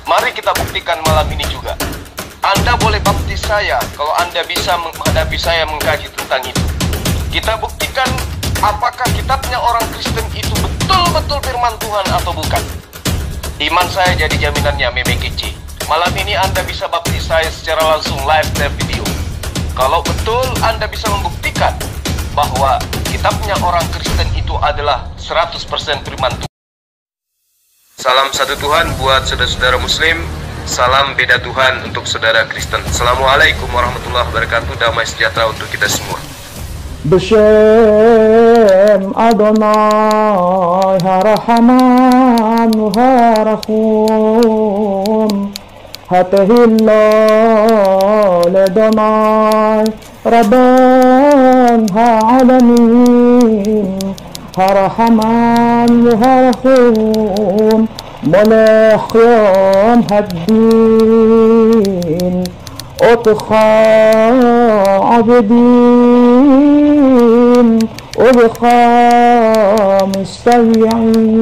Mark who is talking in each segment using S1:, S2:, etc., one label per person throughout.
S1: Mari kita buktikan malam ini juga. Anda boleh baptis saya kalau Anda bisa menghadapi saya mengkaji tentang itu. Kita buktikan apakah kitabnya orang Kristen itu betul-betul firman Tuhan atau bukan. Iman saya jadi jaminannya Meme Kece. Malam ini Anda bisa baptis saya secara langsung live dari video. Kalau betul Anda bisa membuktikan bahwa kitabnya orang Kristen itu adalah 100% firman Tuhan. Salam satu Tuhan buat saudara-saudara Muslim. Salam beda Tuhan untuk saudara Kristen. Assalamualaikum warahmatullahi wabarakatuh. Damai sejahtera untuk kita semua.
S2: B'Shem Adonai Harahaman Harachum Hatehillah Ledonai Rabban Ha'alamin Harahaman Harachum ملك يوم هالدين أطخى عبدين أبخى مستويعين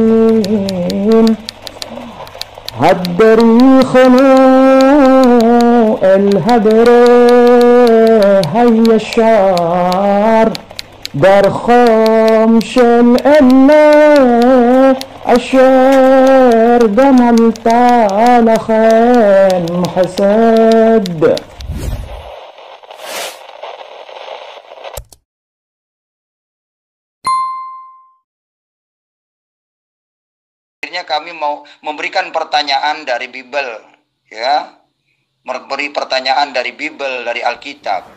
S2: هالدريخنا الهدر هيا الشعر در خامش الأله أشار دم التالخان حسد.
S3: Akhirnya kami mau memberikan pertanyaan dari Bible, ya, memberi pertanyaan dari Bible, dari Alkitab.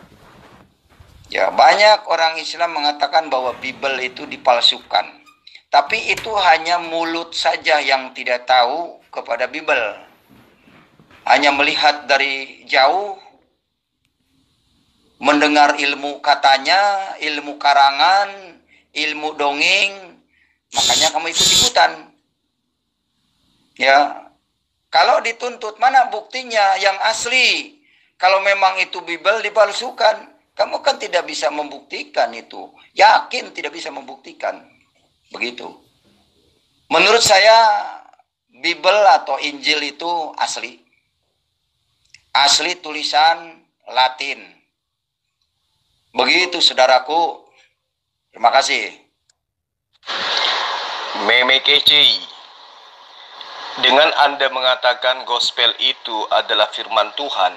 S3: Ya, banyak orang Islam mengatakan bahwa Bible itu dipalsukan. Tapi itu hanya mulut saja yang tidak tahu kepada Bible. Hanya melihat dari jauh, mendengar ilmu katanya, ilmu karangan, ilmu dongeng, makanya kamu ikut-ikutan. Ya, kalau dituntut mana buktinya yang asli? Kalau memang itu Bible dipalsukan, kamu kan tidak bisa membuktikan itu. Yakin tidak bisa membuktikan. Begitu. Menurut saya Bible atau Injil itu asli. Asli tulisan Latin. Begitu saudaraku. Terima kasih.
S1: Meme Kece. Dengan Anda mengatakan gospel itu adalah firman Tuhan,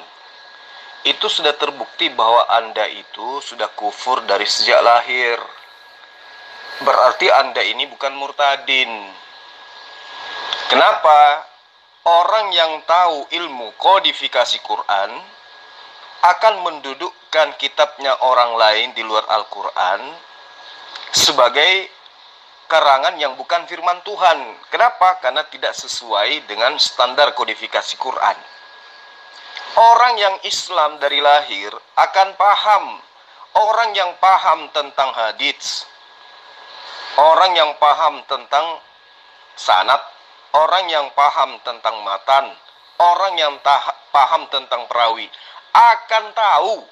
S1: itu sudah terbukti bahwa Anda itu sudah kufur dari sejak lahir. Berarti Anda ini bukan murtadin. Kenapa? Orang yang tahu ilmu kodifikasi Quran akan mendudukkan kitabnya orang lain di luar Al-Quran sebagai karangan yang bukan firman Tuhan. Kenapa? Karena tidak sesuai dengan standar kodifikasi Quran. Orang yang Islam dari lahir akan paham. Orang yang paham tentang hadits, orang yang paham tentang sanad, orang yang paham tentang matan, orang yang paham tentang perawi akan tahu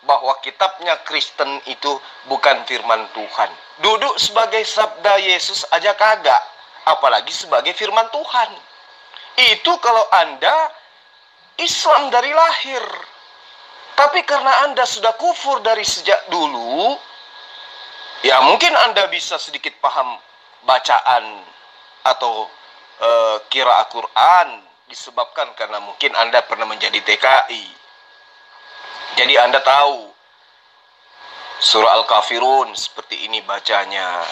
S1: bahwa kitabnya Kristen itu bukan firman Tuhan. Duduk sebagai sabda Yesus aja kagak, apalagi sebagai firman Tuhan. Itu kalau Anda Islam dari lahir. Tapi karena Anda sudah kufur dari sejak dulu, ya mungkin Anda bisa sedikit paham bacaan atau qiraat Quran disebabkan karena mungkin Anda pernah menjadi TKI. Jadi Anda tahu surah Al-Kafirun seperti ini bacanya,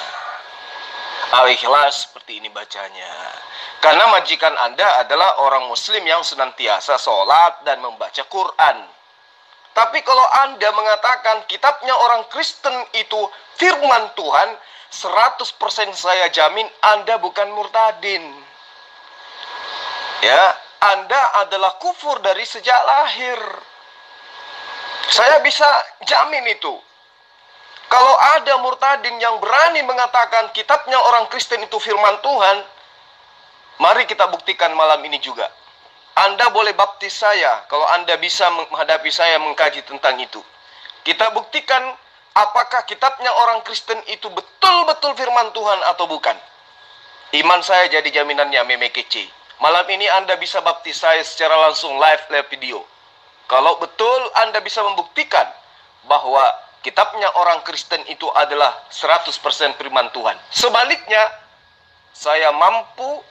S1: Al-Ikhlas seperti ini bacanya. Karena majikan Anda adalah orang Muslim yang senantiasa sholat dan membaca Quran. Tapi kalau Anda mengatakan kitabnya orang Kristen itu firman Tuhan, 100% saya jamin Anda bukan murtadin. Ya, Anda adalah kufur dari sejak lahir. Saya bisa jamin itu. Kalau ada murtadin yang berani mengatakan kitabnya orang Kristen itu firman Tuhan, mari kita buktikan malam ini juga. Anda boleh baptis saya kalau Anda bisa menghadapi saya mengkaji tentang itu. Kita buktikan apakah kitabnya orang Kristen itu betul-betul firman Tuhan atau bukan. Iman saya jadi jaminannya Meme Kece. Malam ini Anda bisa baptis saya secara langsung live video. Kalau betul Anda bisa membuktikan bahwa kitabnya orang Kristen itu adalah 100% firman Tuhan. Sebaliknya, saya mampu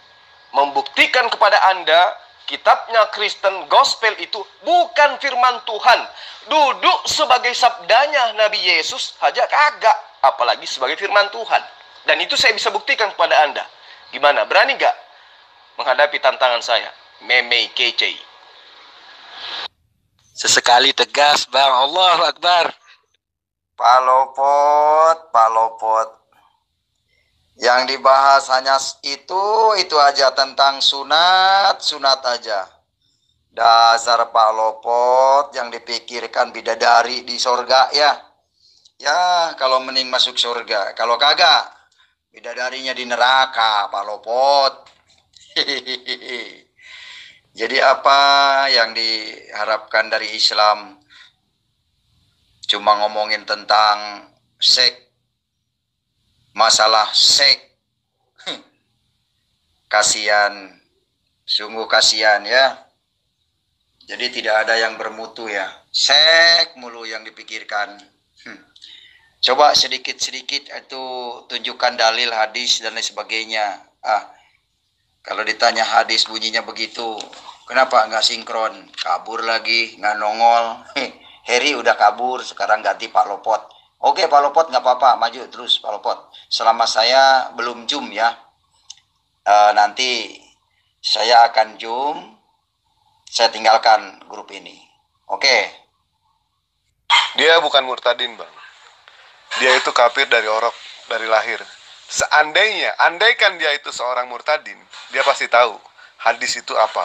S1: membuktikan kepada Anda kitabnya Kristen Gospel itu bukan firman Tuhan. Duduk sebagai sabdanya Nabi Yesus aja kagak, apalagi sebagai firman Tuhan. Dan itu saya bisa buktikan kepada Anda. Gimana? Berani gak menghadapi tantangan saya? Meme kece.
S4: Sesekali tegas, Bang. Allahu Akbar.
S3: Pak Lopot. Yang dibahas hanya itu aja tentang sunat aja. Dasar Pak Lopot yang dipikirkan bidadari di sorga ya. Ya, kalau mending masuk surga. Kalau kagak, bidadarinya di neraka, Pak Lopot. Jadi apa yang diharapkan dari Islam? Cuma ngomongin tentang seks, masalah seks. Kasihan, sungguh kasihan ya. Jadi tidak ada yang bermutu ya. Seks mulu yang dipikirkan. Coba sedikit-sedikit itu tunjukkan dalil hadis dan lain sebagainya. Kalau ditanya hadis bunyinya begitu, kenapa nggak sinkron? Kabur lagi, nggak nongol. Heri udah kabur, sekarang ganti Pak Lopot. Oke Pak Lopot, nggak apa-apa, maju terus Pak Lopot. Selama saya belum zoom ya, nanti saya akan zoom, saya tinggalkan grup ini. Oke.
S5: Dia bukan murtadin, Bang. Dia itu kafir dari orok, dari lahir. Andaikan dia itu seorang murtadin, dia pasti tahu hadis itu apa.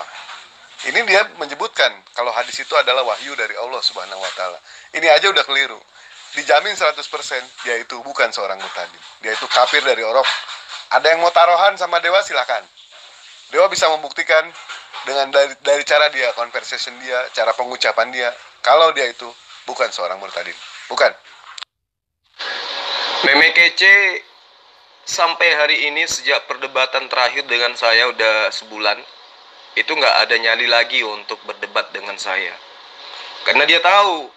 S5: Ini dia menyebutkan kalau hadis itu adalah wahyu dari Allah Subhanahu wa taala. Ini aja udah keliru. Dijamin 100% dia itu bukan seorang murtadin. Dia itu kafir dari orok. Ada yang mau taruhan sama dewa, silakan. Dewa bisa membuktikan dengan dari cara dia, conversation dia, cara pengucapan dia, kalau dia itu bukan seorang murtadin. Bukan.
S1: Meme kece sampai hari ini sejak perdebatan terakhir dengan saya udah sebulan, itu nggak ada nyali lagi untuk berdebat dengan saya. Karena dia tahu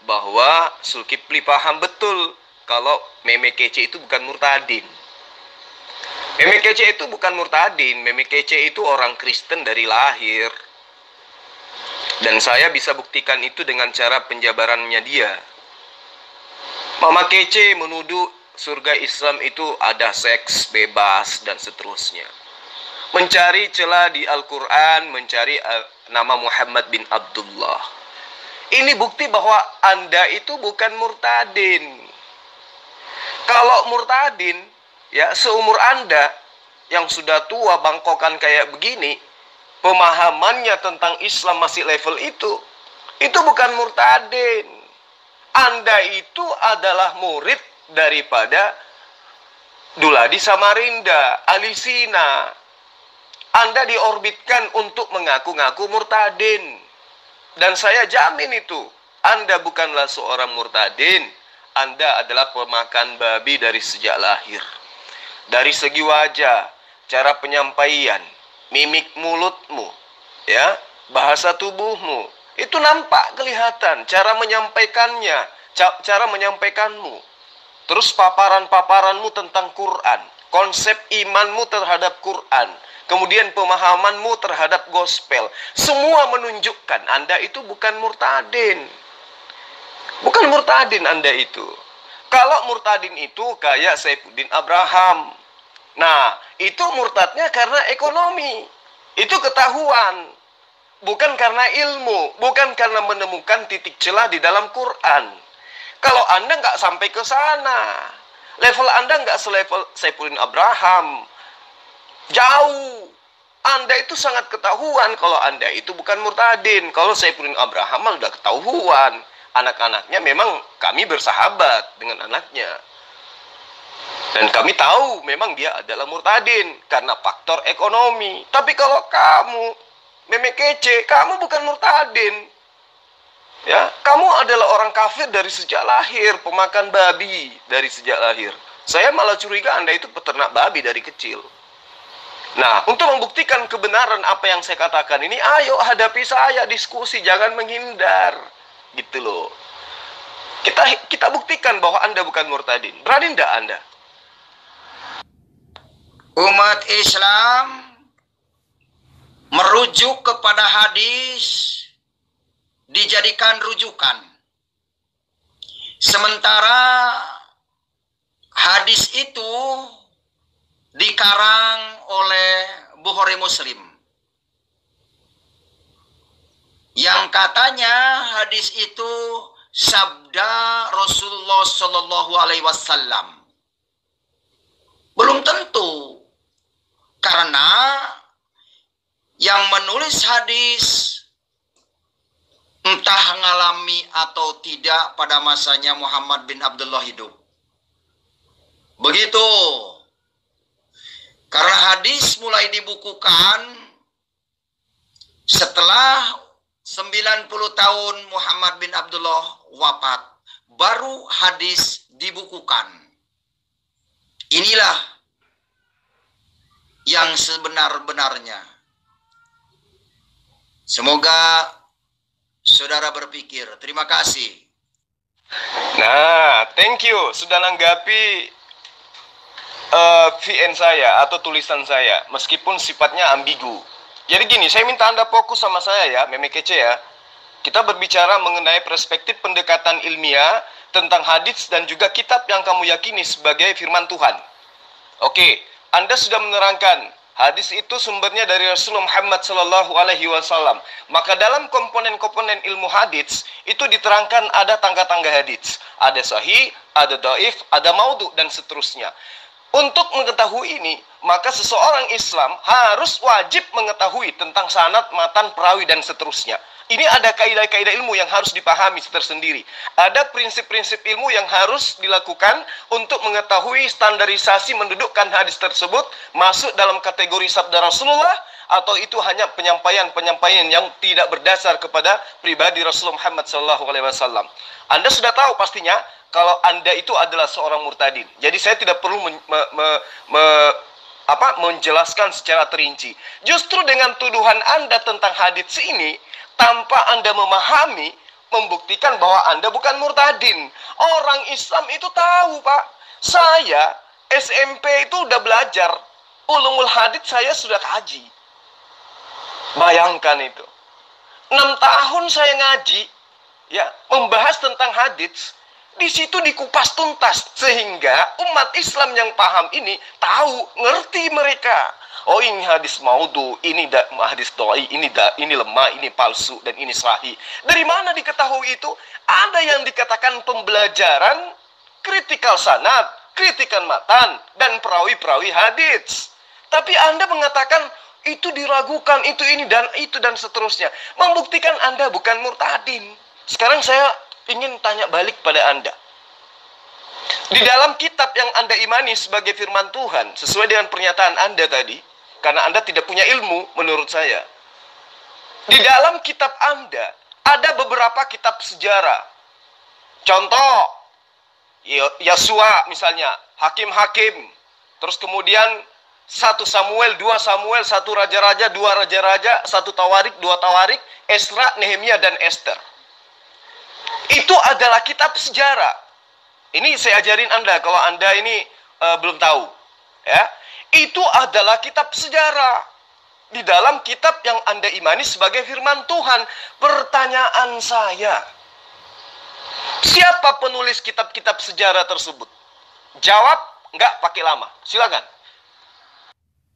S1: bahwa Zulkifli paham betul kalau meme kece itu bukan murtadin. Meme kece itu bukan murtadin, meme kece itu orang Kristen dari lahir. Dan saya bisa buktikan itu dengan cara penjabarannya dia. Mama kece menuduh surga Islam itu ada seks bebas dan seterusnya. Mencari celah di Al-Quran, mencari nama Muhammad bin Abdullah. Ini bukti bahwa Anda itu bukan murtadin. Kalau murtadin, ya seumur Anda yang sudah tua bangkokan kayak begini, pemahamannya tentang Islam masih level itu bukan murtadin. Anda itu adalah murid daripada Duladi Samarinda, Alisina. Anda diorbitkan untuk mengaku-ngaku murtadin. Dan saya jamin itu, Anda bukanlah seorang murtadin. Anda adalah pemakan babi dari sejak lahir. Dari segi wajah, cara penyampaian, mimik mulutmu, ya, bahasa tubuhmu, itu nampak kelihatan cara menyampaikannya, cara menyampaikanmu. Terus paparan-paparanmu tentang Quran, konsep imanmu terhadap Quran, kemudian pemahamanmu terhadap gospel, semua menunjukkan Anda itu bukan murtadin. Bukan murtadin Anda itu. Kalau murtadin itu kayak Saifuddin Abraham. Nah, itu murtadnya karena ekonomi. Itu ketahuan. Bukan karena ilmu, bukan karena menemukan titik celah di dalam Quran. Kalau Anda nggak sampai ke sana, level Anda nggak selevel Saifuddin Abraham, jauh. Anda itu sangat ketahuan kalau Anda itu bukan murtadin. Kalau Saifuddin Abraham udah ketahuan. Anak-anaknya memang kami bersahabat dengan anaknya. Dan kami tahu memang dia adalah murtadin karena faktor ekonomi. Tapi kalau kamu meme kece, kamu bukan murtadin. Ya, kamu adalah orang kafir dari sejak lahir, pemakan babi dari sejak lahir. Saya malah curiga Anda itu peternak babi dari kecil. Nah, untuk membuktikan kebenaran apa yang saya katakan ini, ayo hadapi saya, diskusi, jangan menghindar. Gitu loh. Kita buktikan bahwa Anda bukan murtadin. Berani enggak Anda?
S3: Umat Islam merujuk kepada hadis, dijadikan rujukan. Sementara hadis itu dikarang oleh Bukhari Muslim, yang katanya hadis itu sabda Rasulullah Shallallahu Alaihi Wasallam. Belum tentu, karena yang menulis hadis entah ngalami atau tidak pada masanya Muhammad bin Abdullah hidup. Begitu. Karena hadis mulai dibukukan setelah 90 tahun Muhammad bin Abdullah wafat, baru hadis dibukukan. Inilah yang sebenar-benarnya. Semoga saudara berpikir. Terima kasih.
S1: Nah, thank you sudah nanggapi VN saya atau tulisan saya, meskipun sifatnya ambigu. Jadi gini, saya minta Anda fokus sama saya ya, Meme Kece ya. Kita berbicara mengenai perspektif pendekatan ilmiah tentang hadis dan juga kitab yang kamu yakini sebagai firman Tuhan. Oke, Anda sudah menerangkan hadis itu sumbernya dari Rasulullah Muhammad Sallallahu Alaihi Wasallam. Maka dalam komponen-komponen ilmu hadis itu diterangkan ada tangga-tangga hadis, ada sahih, ada dhaif, ada maudhu dan seterusnya. Untuk mengetahui ini, maka seseorang Islam harus wajib mengetahui tentang sanad, matan, perawi dan seterusnya. Ini ada kaidah-kaidah ilmu yang harus dipahami tersendiri. Ada prinsip-prinsip ilmu yang harus dilakukan untuk mengetahui standarisasi mendudukkan hadis tersebut masuk dalam kategori sabda Rasulullah atau itu hanya penyampaian-penyampaian yang tidak berdasar kepada pribadi Rasulullah Muhammad SAW. Anda sudah tahu pastinya kalau Anda itu adalah seorang murtadin. Jadi saya tidak perlu menjelaskan secara terinci. Justru dengan tuduhan Anda tentang hadits ini, tanpa Anda memahami, membuktikan bahwa Anda bukan murtadin. Orang Islam itu tahu, Pak. Saya SMP itu udah belajar. Ulumul hadits saya sudah kaji. Bayangkan itu. 6 tahun saya ngaji, ya, membahas tentang hadits. Di situ dikupas tuntas sehingga umat Islam yang paham ini tahu, ngerti mereka. Oh, ini hadis maudhu, ini hadis doi, ini lemah, ini palsu dan ini sahih. Dari mana diketahui itu? Ada yang dikatakan pembelajaran kritikal sanad, kritikan matan dan perawi-perawi hadis. Tapi Anda mengatakan itu diragukan, itu dan seterusnya. Membuktikan Anda bukan murtadin. Sekarang saya ingin tanya balik pada Anda. Di dalam kitab yang Anda imani sebagai firman Tuhan, sesuai dengan pernyataan Anda tadi, karena Anda tidak punya ilmu menurut saya. Di dalam kitab Anda, ada beberapa kitab sejarah. Contoh, Yosua misalnya, Hakim-Hakim. Terus kemudian 1 Samuel, 2 Samuel, 1 Raja-Raja, 2 Raja-Raja, 1 Tawarik, 2 Tawarik, Esra, Nehemia, dan Esther. Itu adalah kitab sejarah. Ini saya ajarin Anda kalau Anda ini belum tahu, ya. Itu adalah kitab sejarah. Di dalam kitab yang Anda imani sebagai firman Tuhan. Pertanyaan saya, siapa penulis kitab-kitab sejarah tersebut? Jawab, enggak pakai lama. Silakan.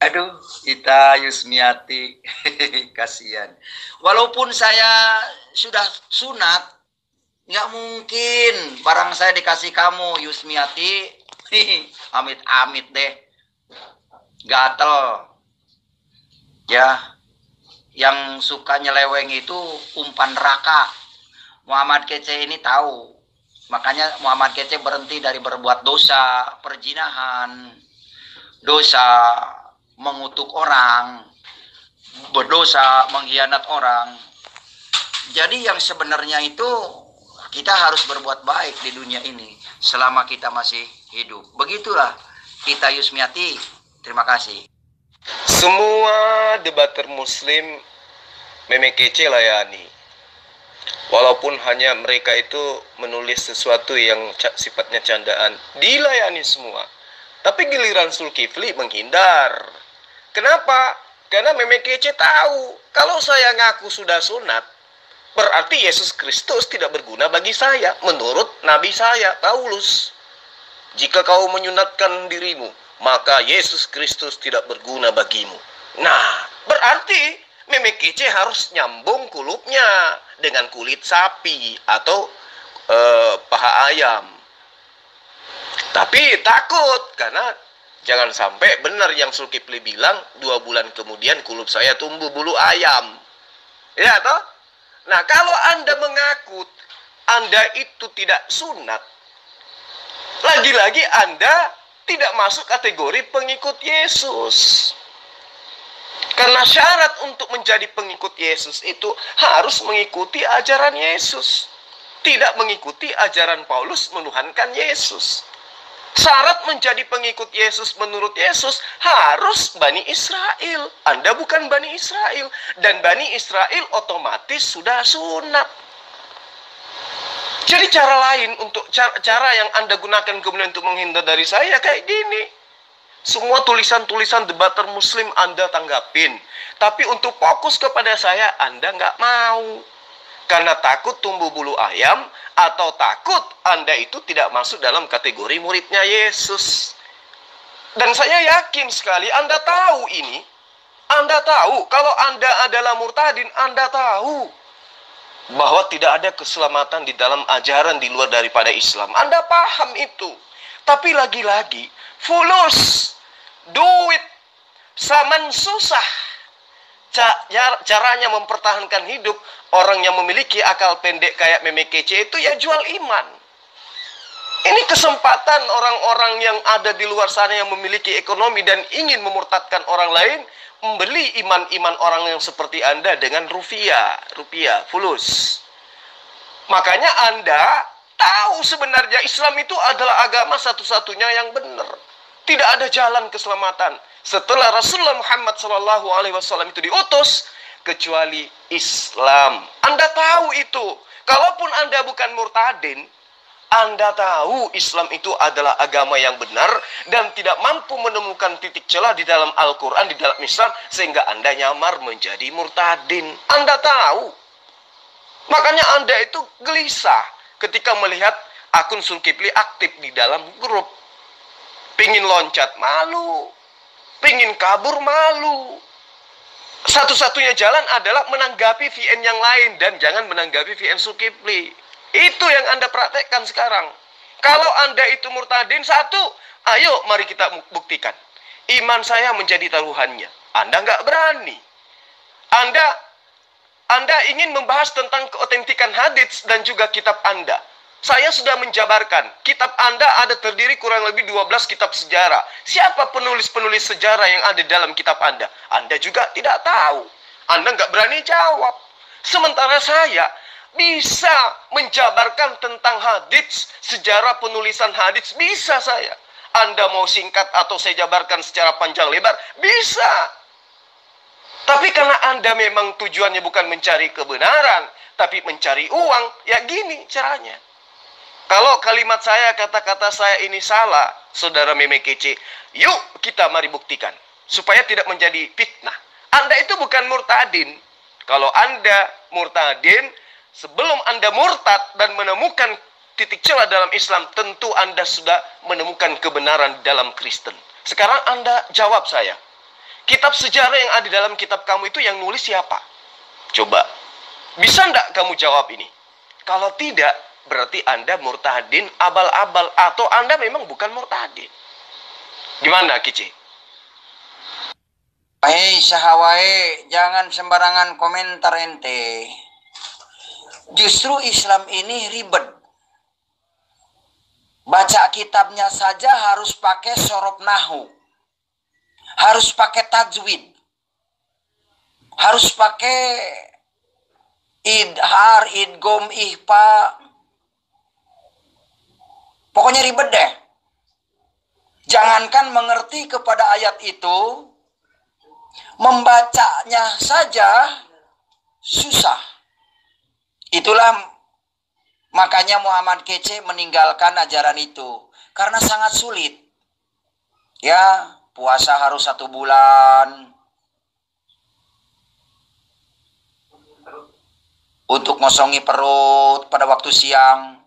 S3: Aduh, Ita Yusmiati, kasihan. Walaupun saya sudah sunat, nggak mungkin barang saya dikasih kamu, Yusmiati. Amit-amit deh. Gatel. Ya, yang suka nyeleweng itu umpan neraka. Muhammad Kece ini tahu. Makanya Muhammad Kece berhenti dari berbuat dosa, perzinahan, dosa mengutuk orang, berdosa mengkhianat orang. Jadi yang sebenarnya itu kita harus berbuat baik di dunia ini selama kita masih hidup. Begitulah kita Yusmiati. Terima kasih.
S1: Semua debater muslim meme kece layani. Walaupun hanya mereka itu menulis sesuatu yang sifatnya candaan, dilayani semua. Tapi giliran Zulkifli menghindar. Kenapa? Karena meme kece tahu, kalau saya ngaku sudah sunat, berarti Yesus Kristus tidak berguna bagi saya, menurut Nabi saya, Paulus. Jika kau menyunatkan dirimu, maka Yesus Kristus tidak berguna bagimu. Nah, berarti meme kece harus nyambung kulupnya dengan kulit sapi atau paha ayam. Tapi takut karena jangan sampai benar yang Zulkifli bilang 2 bulan kemudian kulup saya tumbuh bulu ayam. Ya toh? Nah, kalau Anda mengaku Anda itu tidak sunat, lagi-lagi Anda tidak masuk kategori pengikut Yesus. Karena syarat untuk menjadi pengikut Yesus itu harus mengikuti ajaran Yesus. Tidak mengikuti ajaran Paulus menuhankan Yesus. Syarat menjadi pengikut Yesus menurut Yesus harus Bani Israel. Anda bukan Bani Israel. Dan Bani Israel otomatis sudah sunat. Jadi cara lain untuk cara yang Anda gunakan kemudian untuk menghindar dari saya kayak gini. Semua tulisan-tulisan debater muslim Anda tanggapin. Tapi untuk fokus kepada saya, Anda nggak mau. Karena takut tumbuh bulu ayam, atau takut Anda itu tidak masuk dalam kategori muridnya Yesus. Dan saya yakin sekali Anda tahu ini. Anda tahu, kalau Anda adalah murtadin, Anda tahu bahwa tidak ada keselamatan di dalam ajaran di luar daripada Islam. Anda paham itu. Tapi lagi-lagi, fulus, duit, zaman susah. Caranya mempertahankan hidup orang yang memiliki akal pendek kayak meme kece itu ya jual iman. Ini kesempatan orang-orang yang ada di luar sana yang memiliki ekonomi dan ingin memurtadkan orang lain, membeli iman-iman orang yang seperti Anda dengan rupiah, fulus. Makanya Anda tahu sebenarnya Islam itu adalah agama satu-satunya yang benar. Tidak ada jalan keselamatan setelah Rasulullah Muhammad SAW itu diutus kecuali Islam. Anda tahu itu. Kalaupun Anda bukan murtadin, Anda tahu Islam itu adalah agama yang benar dan tidak mampu menemukan titik celah di dalam Al-Quran, di dalam Islam, sehingga Anda nyamar menjadi murtadin. Anda tahu. Makanya Anda itu gelisah ketika melihat akun Zulkifli aktif di dalam grup. Pingin loncat, malu. Pingin kabur, malu. Satu-satunya jalan adalah menanggapi VN yang lain dan jangan menanggapi VN Zulkifli. Itu yang Anda praktekkan sekarang. Kalau Anda itu murtadin, satu, ayo mari kita buktikan. Iman saya menjadi taruhannya. Anda nggak berani. Anda ingin membahas tentang keotentikan hadits dan juga kitab Anda. Saya sudah menjabarkan, kitab Anda ada terdiri kurang lebih 12 kitab sejarah. Siapa penulis-penulis sejarah yang ada dalam kitab Anda? Anda juga tidak tahu. Anda nggak berani jawab. Sementara saya bisa menjabarkan tentang hadits, sejarah penulisan hadits, bisa saya. Anda mau singkat atau saya jabarkan secara panjang lebar, bisa. Tapi karena Anda memang tujuannya bukan mencari kebenaran, tapi mencari uang, ya gini caranya. Kalau kalimat saya, kata-kata saya ini salah, saudara meme kece, yuk kita mari buktikan. Supaya tidak menjadi fitnah. Anda itu bukan murtadin. Kalau Anda murtadin, sebelum Anda murtad dan menemukan titik celah dalam Islam, tentu Anda sudah menemukan kebenaran dalam Kristen. Sekarang Anda jawab saya. Kitab sejarah yang ada dalam kitab kamu itu yang nulis siapa? Coba. Bisa enggak kamu jawab ini? Kalau tidak, berarti Anda murtadin abal-abal atau Anda memang bukan murtadin. Gimana, Kici?
S3: Hei sahawai, jangan sembarangan komentar ente. Justru Islam ini ribet. Baca kitabnya saja harus pakai sorob nahu. Harus pakai tajwid. Harus pakai idhar, idgom, ihpa. Pokoknya ribet deh. Jangankan mengerti kepada ayat itu, Membacanya saja susah. Itulah makanya Muhammad Kece meninggalkan ajaran itu. Karena sangat sulit. Ya, puasa harus 1 bulan. Untuk ngosongi perut pada waktu siang.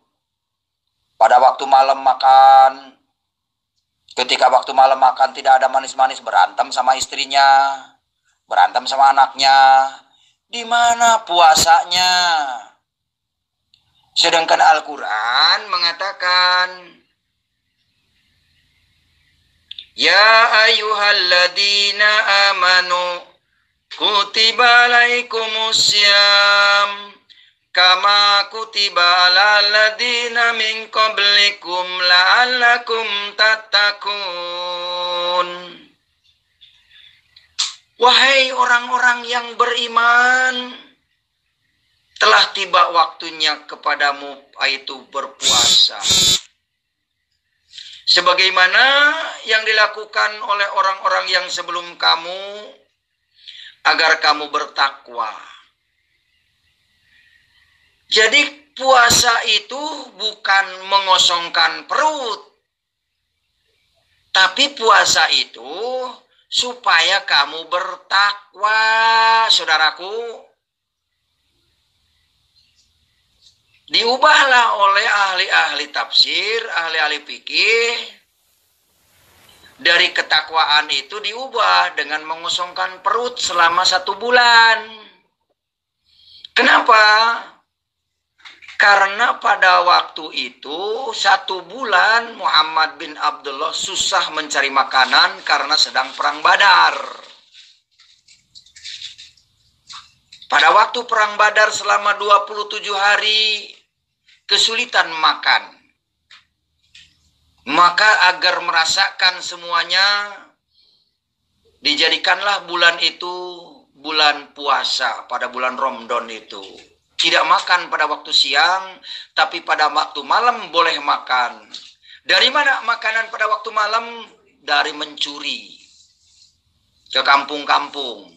S3: Pada waktu malam makan. Ketika waktu malam makan tidak ada manis-manis, berantem sama istrinya. Berantem sama anaknya. Di mana puasanya? Sedangkan Al-Quran mengatakan, Ya ayyuhalladzina amanu kutiba alaikumussyam kama kutiba alal ladzina min qablikum la'allakum tattaqun. Wahai orang-orang yang beriman, telah tiba waktunya kepadamu yaitu berpuasa. Sebagaimana yang dilakukan oleh orang-orang yang sebelum kamu, agar kamu bertakwa. Jadi puasa itu bukan mengosongkan perut. Tapi puasa itu supaya kamu bertakwa, saudaraku. Diubahlah oleh ahli-ahli tafsir, ahli-ahli fikih. Dari ketakwaan itu diubah dengan mengosongkan perut selama 1 bulan. Kenapa? Karena pada waktu itu 1 bulan Muhammad bin Abdullah susah mencari makanan karena sedang perang Badar. Pada waktu perang Badar selama 27 hari kesulitan makan. Maka agar merasakan semuanya, dijadikanlah bulan itu bulan puasa pada bulan Ramadan itu. Tidak makan pada waktu siang, tapi pada waktu malam boleh makan. Dari mana makanan pada waktu malam? Dari mencuri ke kampung-kampung.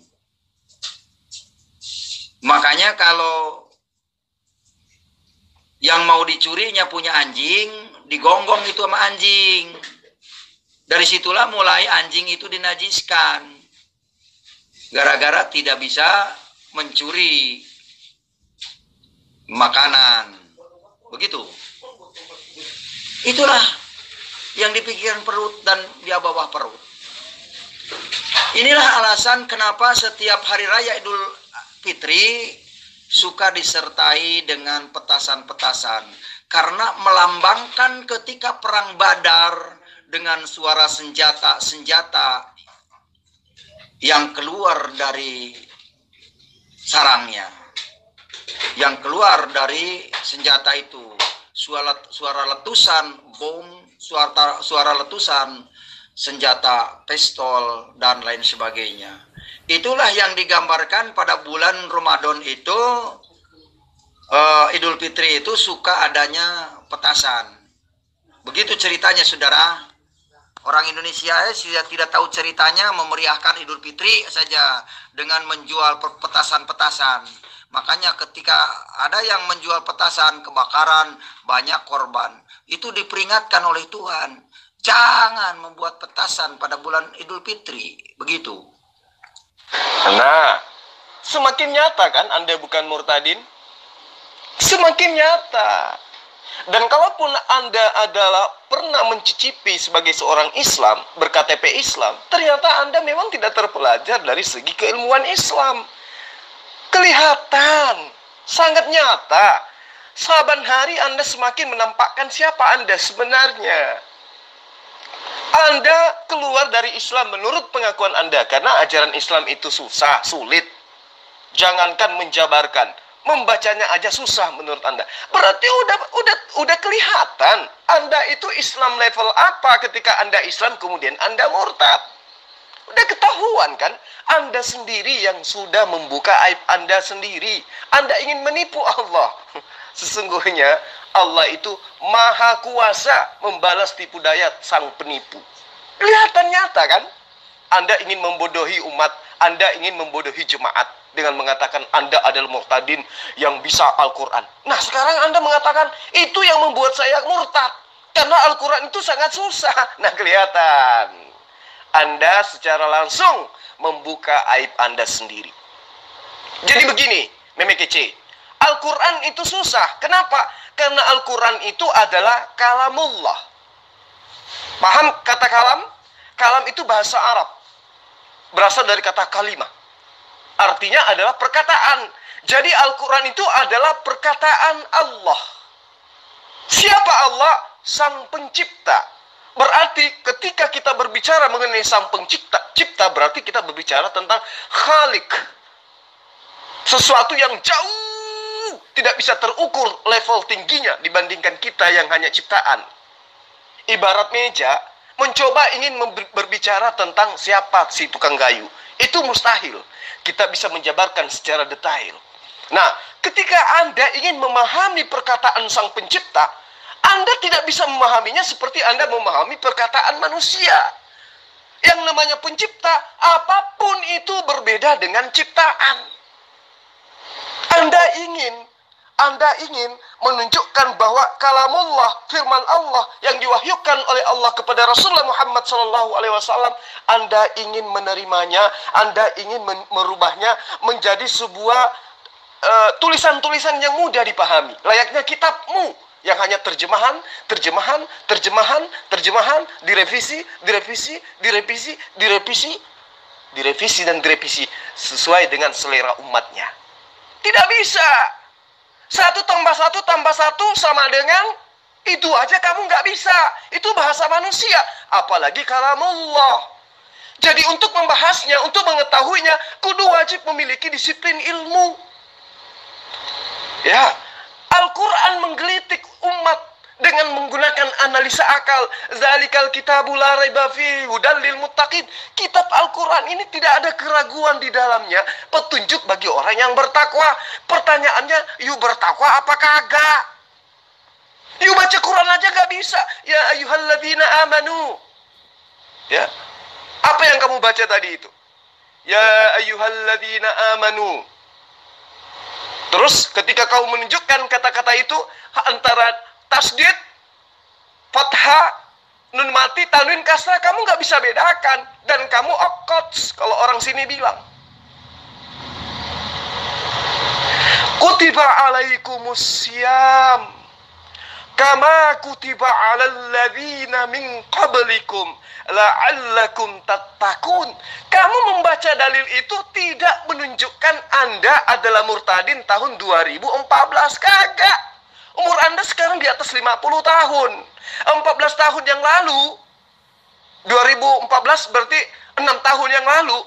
S3: Makanya kalau yang mau dicurinya punya anjing, digonggong itu sama anjing. Dari situlah mulai anjing itu dinajiskan. Gara-gara tidak bisa mencuri makanan. Begitu. Itulah yang dipikirkan perut dan di bawah perut. Inilah alasan kenapa setiap hari raya Idul Fitri suka disertai dengan petasan-petasan. Karena melambangkan ketika perang Badar dengan suara senjata-senjata yang keluar dari sarangnya. Yang keluar dari senjata itu. Suara letusan bom, suara letusan senjata pistol, dan lain sebagainya. Itulah yang digambarkan pada bulan Ramadan itu. Idul Fitri itu suka adanya petasan. Begitu ceritanya, saudara. Orang Indonesia sudah tidak tahu ceritanya, memeriahkan Idul Fitri saja dengan menjual petasan-petasan. Makanya ketika ada yang menjual petasan, kebakaran, banyak korban. Itu diperingatkan oleh Tuhan. Jangan membuat petasan pada bulan Idul Fitri. Begitu.
S1: Nah, semakin nyata kan Anda bukan murtadin? Semakin nyata. Dan kalaupun Anda adalah pernah mencicipi sebagai seorang Islam, ber-KTP Islam, ternyata Anda memang tidak terpelajar dari segi keilmuan Islam. Kelihatan, sangat nyata. Saban hari Anda semakin menampakkan siapa Anda sebenarnya. Anda keluar dari Islam menurut pengakuan Anda, karena ajaran Islam itu susah, sulit. Jangankan menjabarkan, membacanya aja susah menurut Anda. Berarti udah kelihatan Anda itu Islam level apa ketika Anda Islam kemudian Anda murtad. Udah ketahuan kan? Anda sendiri yang sudah membuka aib Anda sendiri. Anda ingin menipu Allah. Sesungguhnya Allah itu maha kuasa membalas tipu daya sang penipu. Kelihatan nyata kan? Anda ingin membodohi umat Anda ingin membodohi jemaat dengan mengatakan Anda adalah murtadin yang bisa Al-Quran. Nah, sekarang Anda mengatakan itu yang membuat saya murtad. Karena Al-Quran itu sangat susah. Nah, kelihatan Anda secara langsung membuka aib Anda sendiri. Jadi begini, Meme Kece, Al-Quran itu susah. Kenapa? Karena Al-Quran itu adalah kalamullah. Paham kata kalam? Kalam itu bahasa Arab, berasal dari kata kalimah. Artinya adalah perkataan. Jadi Al-Quran itu adalah perkataan Allah. Siapa Allah? Sang pencipta. Berarti ketika kita berbicara mengenai sang pencipta, berarti kita berbicara tentang Khalik. Sesuatu yang jauh tidak bisa terukur level tingginya dibandingkan kita yang hanya ciptaan. Ibarat meja, mencoba ingin berbicara tentang siapa si tukang kayu. Itu mustahil. Kita bisa menjabarkan secara detail. Nah, ketika Anda ingin memahami perkataan sang pencipta, Anda tidak bisa memahaminya seperti Anda memahami perkataan manusia. Yang namanya pencipta, apapun itu berbeda dengan ciptaan. Anda ingin menunjukkan bahwa kalamullah, firman Allah yang diwahyukan oleh Allah kepada Rasulullah Muhammad SAW, Anda ingin menerimanya, Anda ingin merubahnya menjadi sebuah tulisan-tulisan yang mudah dipahami, layaknya kitabmu yang hanya terjemahan, direvisi dan direvisi sesuai dengan selera umatnya. Tidak bisa. 1 tambah 1 tambah 1 sama dengan itu aja kamu nggak bisa. Itu bahasa manusia. Apalagi kalamullah. Jadi untuk membahasnya, untuk mengetahuinya, kudu wajib memiliki disiplin ilmu. Ya, Al-Quran menggelitik umat dengan menggunakan analisa akal. Zalikal kitabul la raiba fihi hudal lil muttaqin. Kitab Al-Quran ini tidak ada keraguan di dalamnya, petunjuk bagi orang yang bertakwa. Pertanyaannya, you bertakwa apa kagak? You baca Quran aja gak bisa. Ya ayyuhalladzina amanu. Ya, apa yang kamu baca tadi itu? Ya ayyuhalladzina amanu. Terus ketika kau menunjukkan kata-kata itu antara tasdid, fathah, nun mati, tanwin, kasrah, kamu nggak bisa bedakan. Dan kamu okots, kalau orang sini bilang. Kutiba alaikumus siyam kama kutiba alal ladzina min qablikum la'allakum tattaqun. Kamu membaca dalil itu tidak menunjukkan Anda adalah murtadin tahun 2014. Kagak. Umur Anda sekarang di atas 50 tahun. 14 tahun yang lalu, 2014 berarti 6 tahun yang lalu,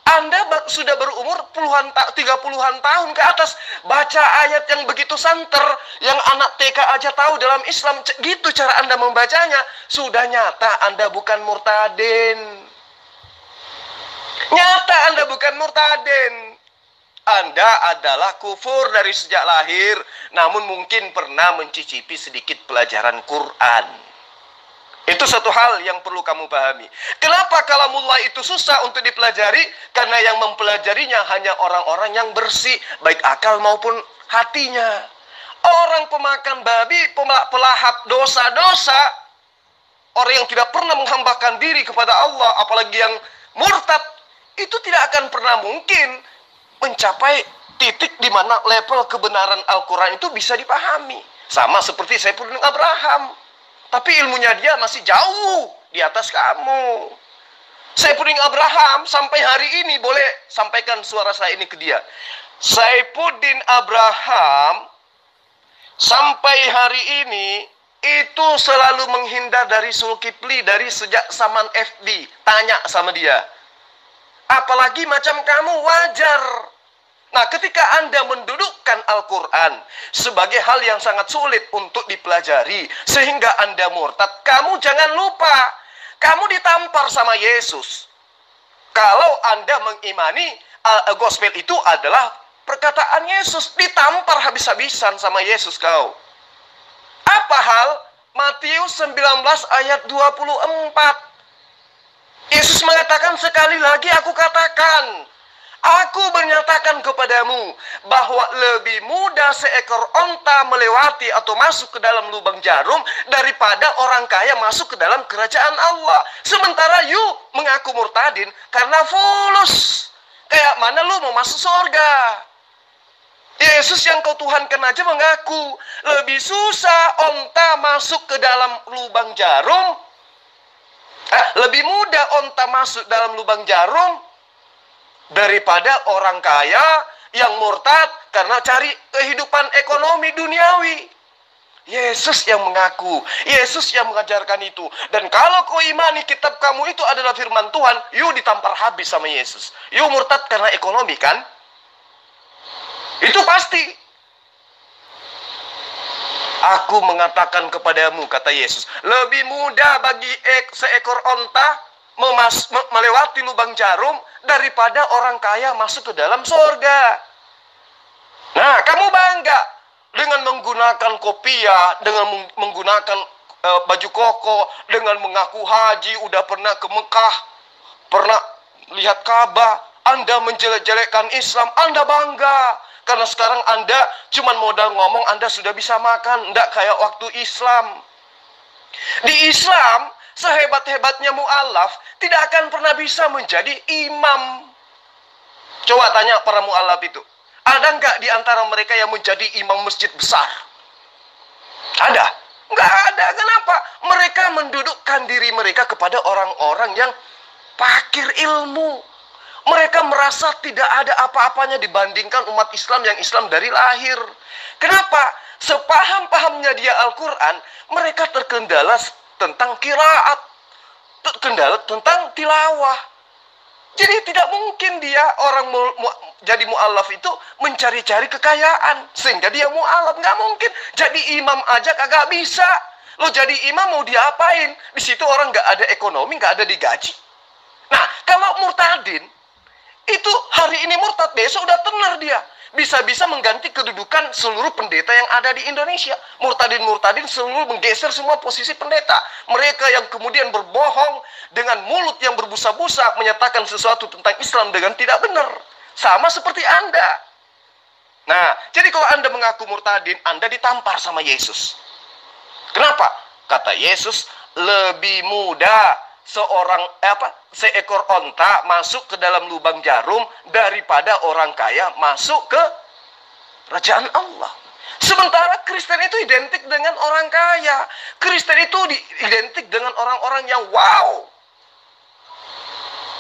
S1: Anda sudah berumur 30-an tahun ke atas. Baca ayat yang begitu santer, yang anak TK aja tahu dalam Islam, gitu cara Anda membacanya. Sudah nyata Anda bukan murtadin. Nyata Anda bukan murtadin. Anda adalah kufur dari sejak lahir, namun mungkin pernah mencicipi sedikit pelajaran Quran. Itu satu hal yang perlu kamu pahami. Kenapa kalamullah itu susah untuk dipelajari? Karena yang mempelajarinya hanya orang-orang yang bersih, baik akal maupun hatinya. Orang pemakan babi, pelahap dosa-dosa, orang yang tidak pernah menghambakan diri kepada Allah, apalagi yang murtad, itu tidak akan pernah mungkin mencapai titik di mana level kebenaran Al-Quran itu bisa dipahami. Sama seperti Saiful Abraham. Tapi ilmunya dia masih jauh di atas kamu. Saifuddin Abraham sampai hari ini, boleh sampaikan suara saya ini ke dia. Saifuddin Abraham sampai hari ini itu selalu menghindar dari Zulkifli dari sejak zaman FD. Tanya sama dia. Apalagi macam kamu wajar. Nah, ketika Anda mendudukkan Al-Quran sebagai hal yang sangat sulit untuk dipelajari, sehingga Anda murtad, kamu jangan lupa, kamu ditampar sama Yesus. Kalau Anda mengimani gospel itu adalah perkataan Yesus, ditampar habis-habisan sama Yesus kau. Apa hal? Matius 19 ayat 24. Yesus mengatakan, sekali lagi aku katakan, aku menyatakan kepadamu bahwa lebih mudah seekor onta melewati atau masuk ke dalam lubang jarum daripada orang kaya masuk ke dalam kerajaan Allah. Sementara you mengaku murtadin karena fulus. Kayak mana lu mau masuk surga? Yesus yang kau Tuhankan aja mengaku lebih susah onta masuk ke dalam lubang jarum. Lebih mudah onta masuk dalam lubang jarum daripada orang kaya yang murtad karena cari kehidupan ekonomi duniawi. Yesus yang mengaku, Yesus yang mengajarkan itu. Dan kalau kau imani kitab kamu itu adalah firman Tuhan, you ditampar habis sama Yesus. You murtad karena ekonomi kan? Itu pasti. Aku mengatakan kepadamu, kata Yesus, lebih mudah bagi seekor onta melewati lubang jarum daripada orang kaya masuk ke dalam surga. Nah, kamu bangga dengan menggunakan kopiah, dengan menggunakan baju koko, dengan mengaku haji, udah pernah ke Mekah, pernah lihat Ka'bah, Anda menjelek-jelekkan Islam, Anda bangga. Karena sekarang Anda cuma modal ngomong, Anda sudah bisa makan. Tidak kayak waktu Islam. Di Islam, sehebat-hebatnya mu'alaf, tidak akan pernah bisa menjadi imam. Coba tanya para mu'alaf itu. Ada nggak di antara mereka yang menjadi imam masjid besar? Ada? Nggak ada. Kenapa? Mereka mendudukkan diri mereka kepada orang-orang yang fakir ilmu. Mereka merasa tidak ada apa-apanya dibandingkan umat Islam yang Islam dari lahir. Kenapa? Sepaham-pahamnya dia Al-Quran, mereka terkendala tentang qiraat, terkendala tentang tilawah. Jadi tidak mungkin dia orang jadi mu'alaf itu mencari-cari kekayaan sehingga dia mu'alaf. Nggak mungkin. Jadi imam aja kagak bisa. Lo jadi imam mau diapain? Di situ orang nggak ada ekonomi, nggak ada digaji. Nah, kalau murtadin itu hari ini murtad, besok udah tenar dia. Bisa-bisa mengganti kedudukan seluruh pendeta yang ada di Indonesia. Murtadin-murtadin seluruh menggeser semua posisi pendeta. Mereka yang kemudian berbohong dengan mulut yang berbusa-busa menyatakan sesuatu tentang Islam dengan tidak benar. Sama seperti Anda. Nah, jadi kalau Anda mengaku murtadin, Anda ditampar sama Yesus. Kenapa? Kata Yesus, lebih mudah seekor onta masuk ke dalam lubang jarum daripada orang kaya masuk ke kerajaan Allah. Sementara Kristen itu identik dengan orang kaya. Kristen itu identik dengan orang-orang yang wow.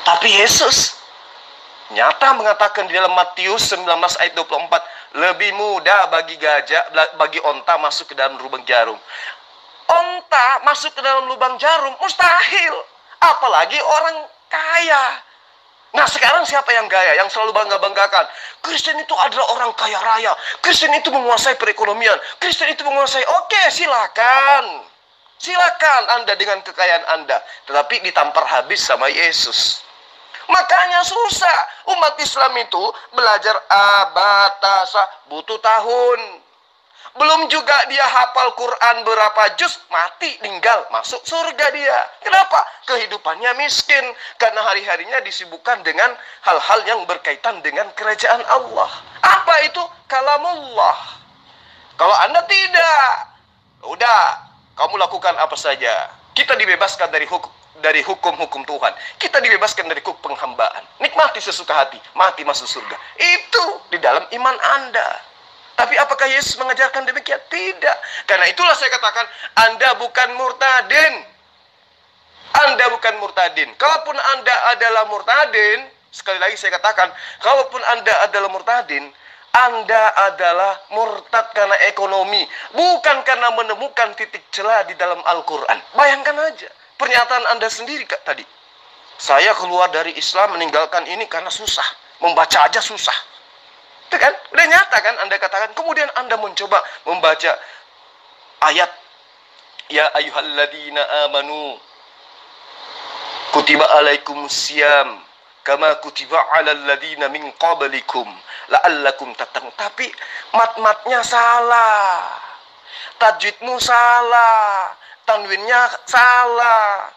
S1: Tapi Yesus nyata mengatakan di dalam Matius 19 ayat 24, lebih mudah bagi onta masuk ke dalam lubang jarum. Onta masuk ke dalam lubang jarum mustahil. Apalagi orang kaya. Nah, sekarang siapa yang kaya? Yang selalu bangga-banggakan. Kristen itu adalah orang kaya raya. Kristen itu menguasai perekonomian. Kristen itu menguasai. Oke, silakan. Silakan Anda dengan kekayaan Anda. Tetapi ditampar habis sama Yesus. Makanya susah. Umat Islam itu belajar abatasa butuh tahun. Belum juga dia hafal Quran berapa juz, mati, tinggal, masuk surga dia. Kenapa? Kehidupannya miskin. Karena hari-harinya disibukkan dengan hal-hal yang berkaitan dengan kerajaan Allah. Apa itu? Kalamullah. Kalau Anda tidak, udah, kamu lakukan apa saja. Kita dibebaskan dari hukum-hukum Tuhan. Kita dibebaskan dari hukum penghambaan. Nikmati sesuka hati, mati masuk surga. Itu di dalam iman Anda. Tapi apakah Yesus mengajarkan demikian? Tidak. Karena itulah saya katakan, Anda bukan murtadin. Anda bukan murtadin. Kalaupun Anda adalah murtadin, sekali lagi saya katakan, kalaupun Anda adalah murtadin, Anda adalah murtad karena ekonomi. Bukan karena menemukan titik celah di dalam Al-Quran. Bayangkan aja, pernyataan Anda sendiri tadi. Saya keluar dari Islam, meninggalkan ini karena susah. Membaca aja susah. Itu kan? Udah nyata kan Anda katakan. Kemudian Anda mencoba membaca ayat ya ayyuhalladzina amanu kutiba alaikumusiyam kama kutiba alal ladzina min qablikum la'allakum tattaqun. Tapi mat-matnya salah. Tajwidmu salah. Tanwinnya salah.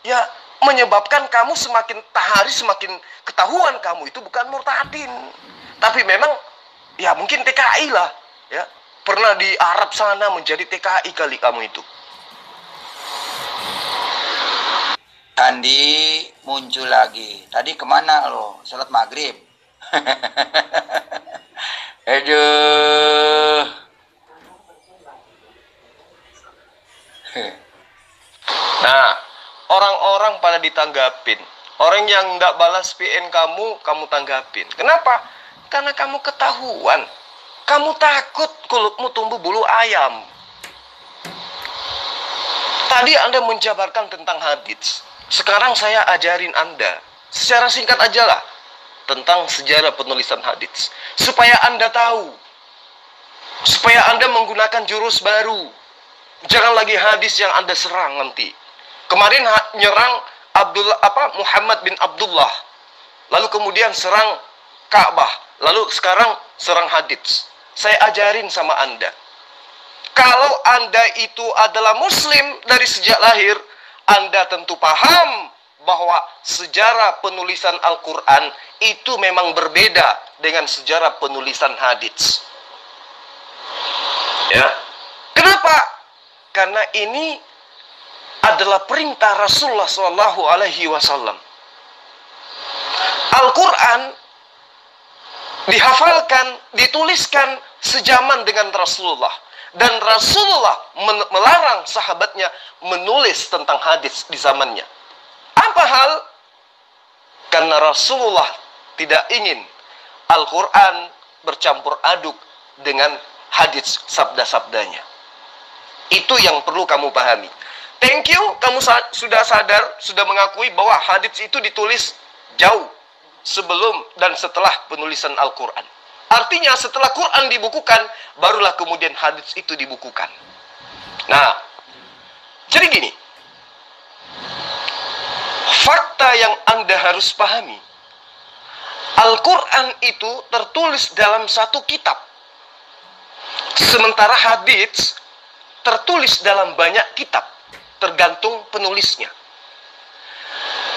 S1: Ya, menyebabkan kamu semakin hari semakin ketahuan kamu itu bukan murtadin. Tapi memang ya mungkin TKI lah, ya. Pernah di Arab sana menjadi TKI kali kamu itu.
S3: Andi muncul lagi. Tadi kemana lo? Salat maghrib. Aduh.
S1: Nah, orang-orang pada ditanggapin. Orang yang nggak balas PN kamu tanggapin. Kenapa? Karena kamu ketahuan. Kamu takut kulitmu tumbuh bulu ayam. Tadi Anda menjabarkan tentang hadits. Sekarang saya ajarin Anda secara singkat aja lah tentang sejarah penulisan hadits, supaya Anda tahu, supaya Anda menggunakan jurus baru. Jangan lagi hadis yang Anda serang nanti. Kemarin nyerang Muhammad bin Abdullah, lalu kemudian serang Ka'bah, lalu sekarang serang hadits. Saya ajarin sama Anda, kalau Anda itu adalah Muslim dari sejak lahir, Anda tentu paham bahwa sejarah penulisan Al-Quran itu memang berbeda dengan sejarah penulisan hadits. Ya, kenapa? Karena ini adalah perintah Rasulullah SAW. Al-Quran dihafalkan, dituliskan sejaman dengan Rasulullah. Dan Rasulullah melarang sahabatnya menulis tentang hadis di zamannya. Apa hal? Karena Rasulullah tidak ingin Al-Quran bercampur aduk dengan hadis sabda-sabdanya. Itu yang perlu kamu pahami. Thank you, kamu sudah sadar, sudah mengakui bahwa hadis itu ditulis jauh sebelum dan setelah penulisan Al-Quran. Artinya setelah Quran dibukukan, barulah kemudian hadis itu dibukukan. Nah, jadi gini, fakta yang Anda harus pahami, Al-Quran itu tertulis dalam satu kitab, sementara hadis tertulis dalam banyak kitab, tergantung penulisnya.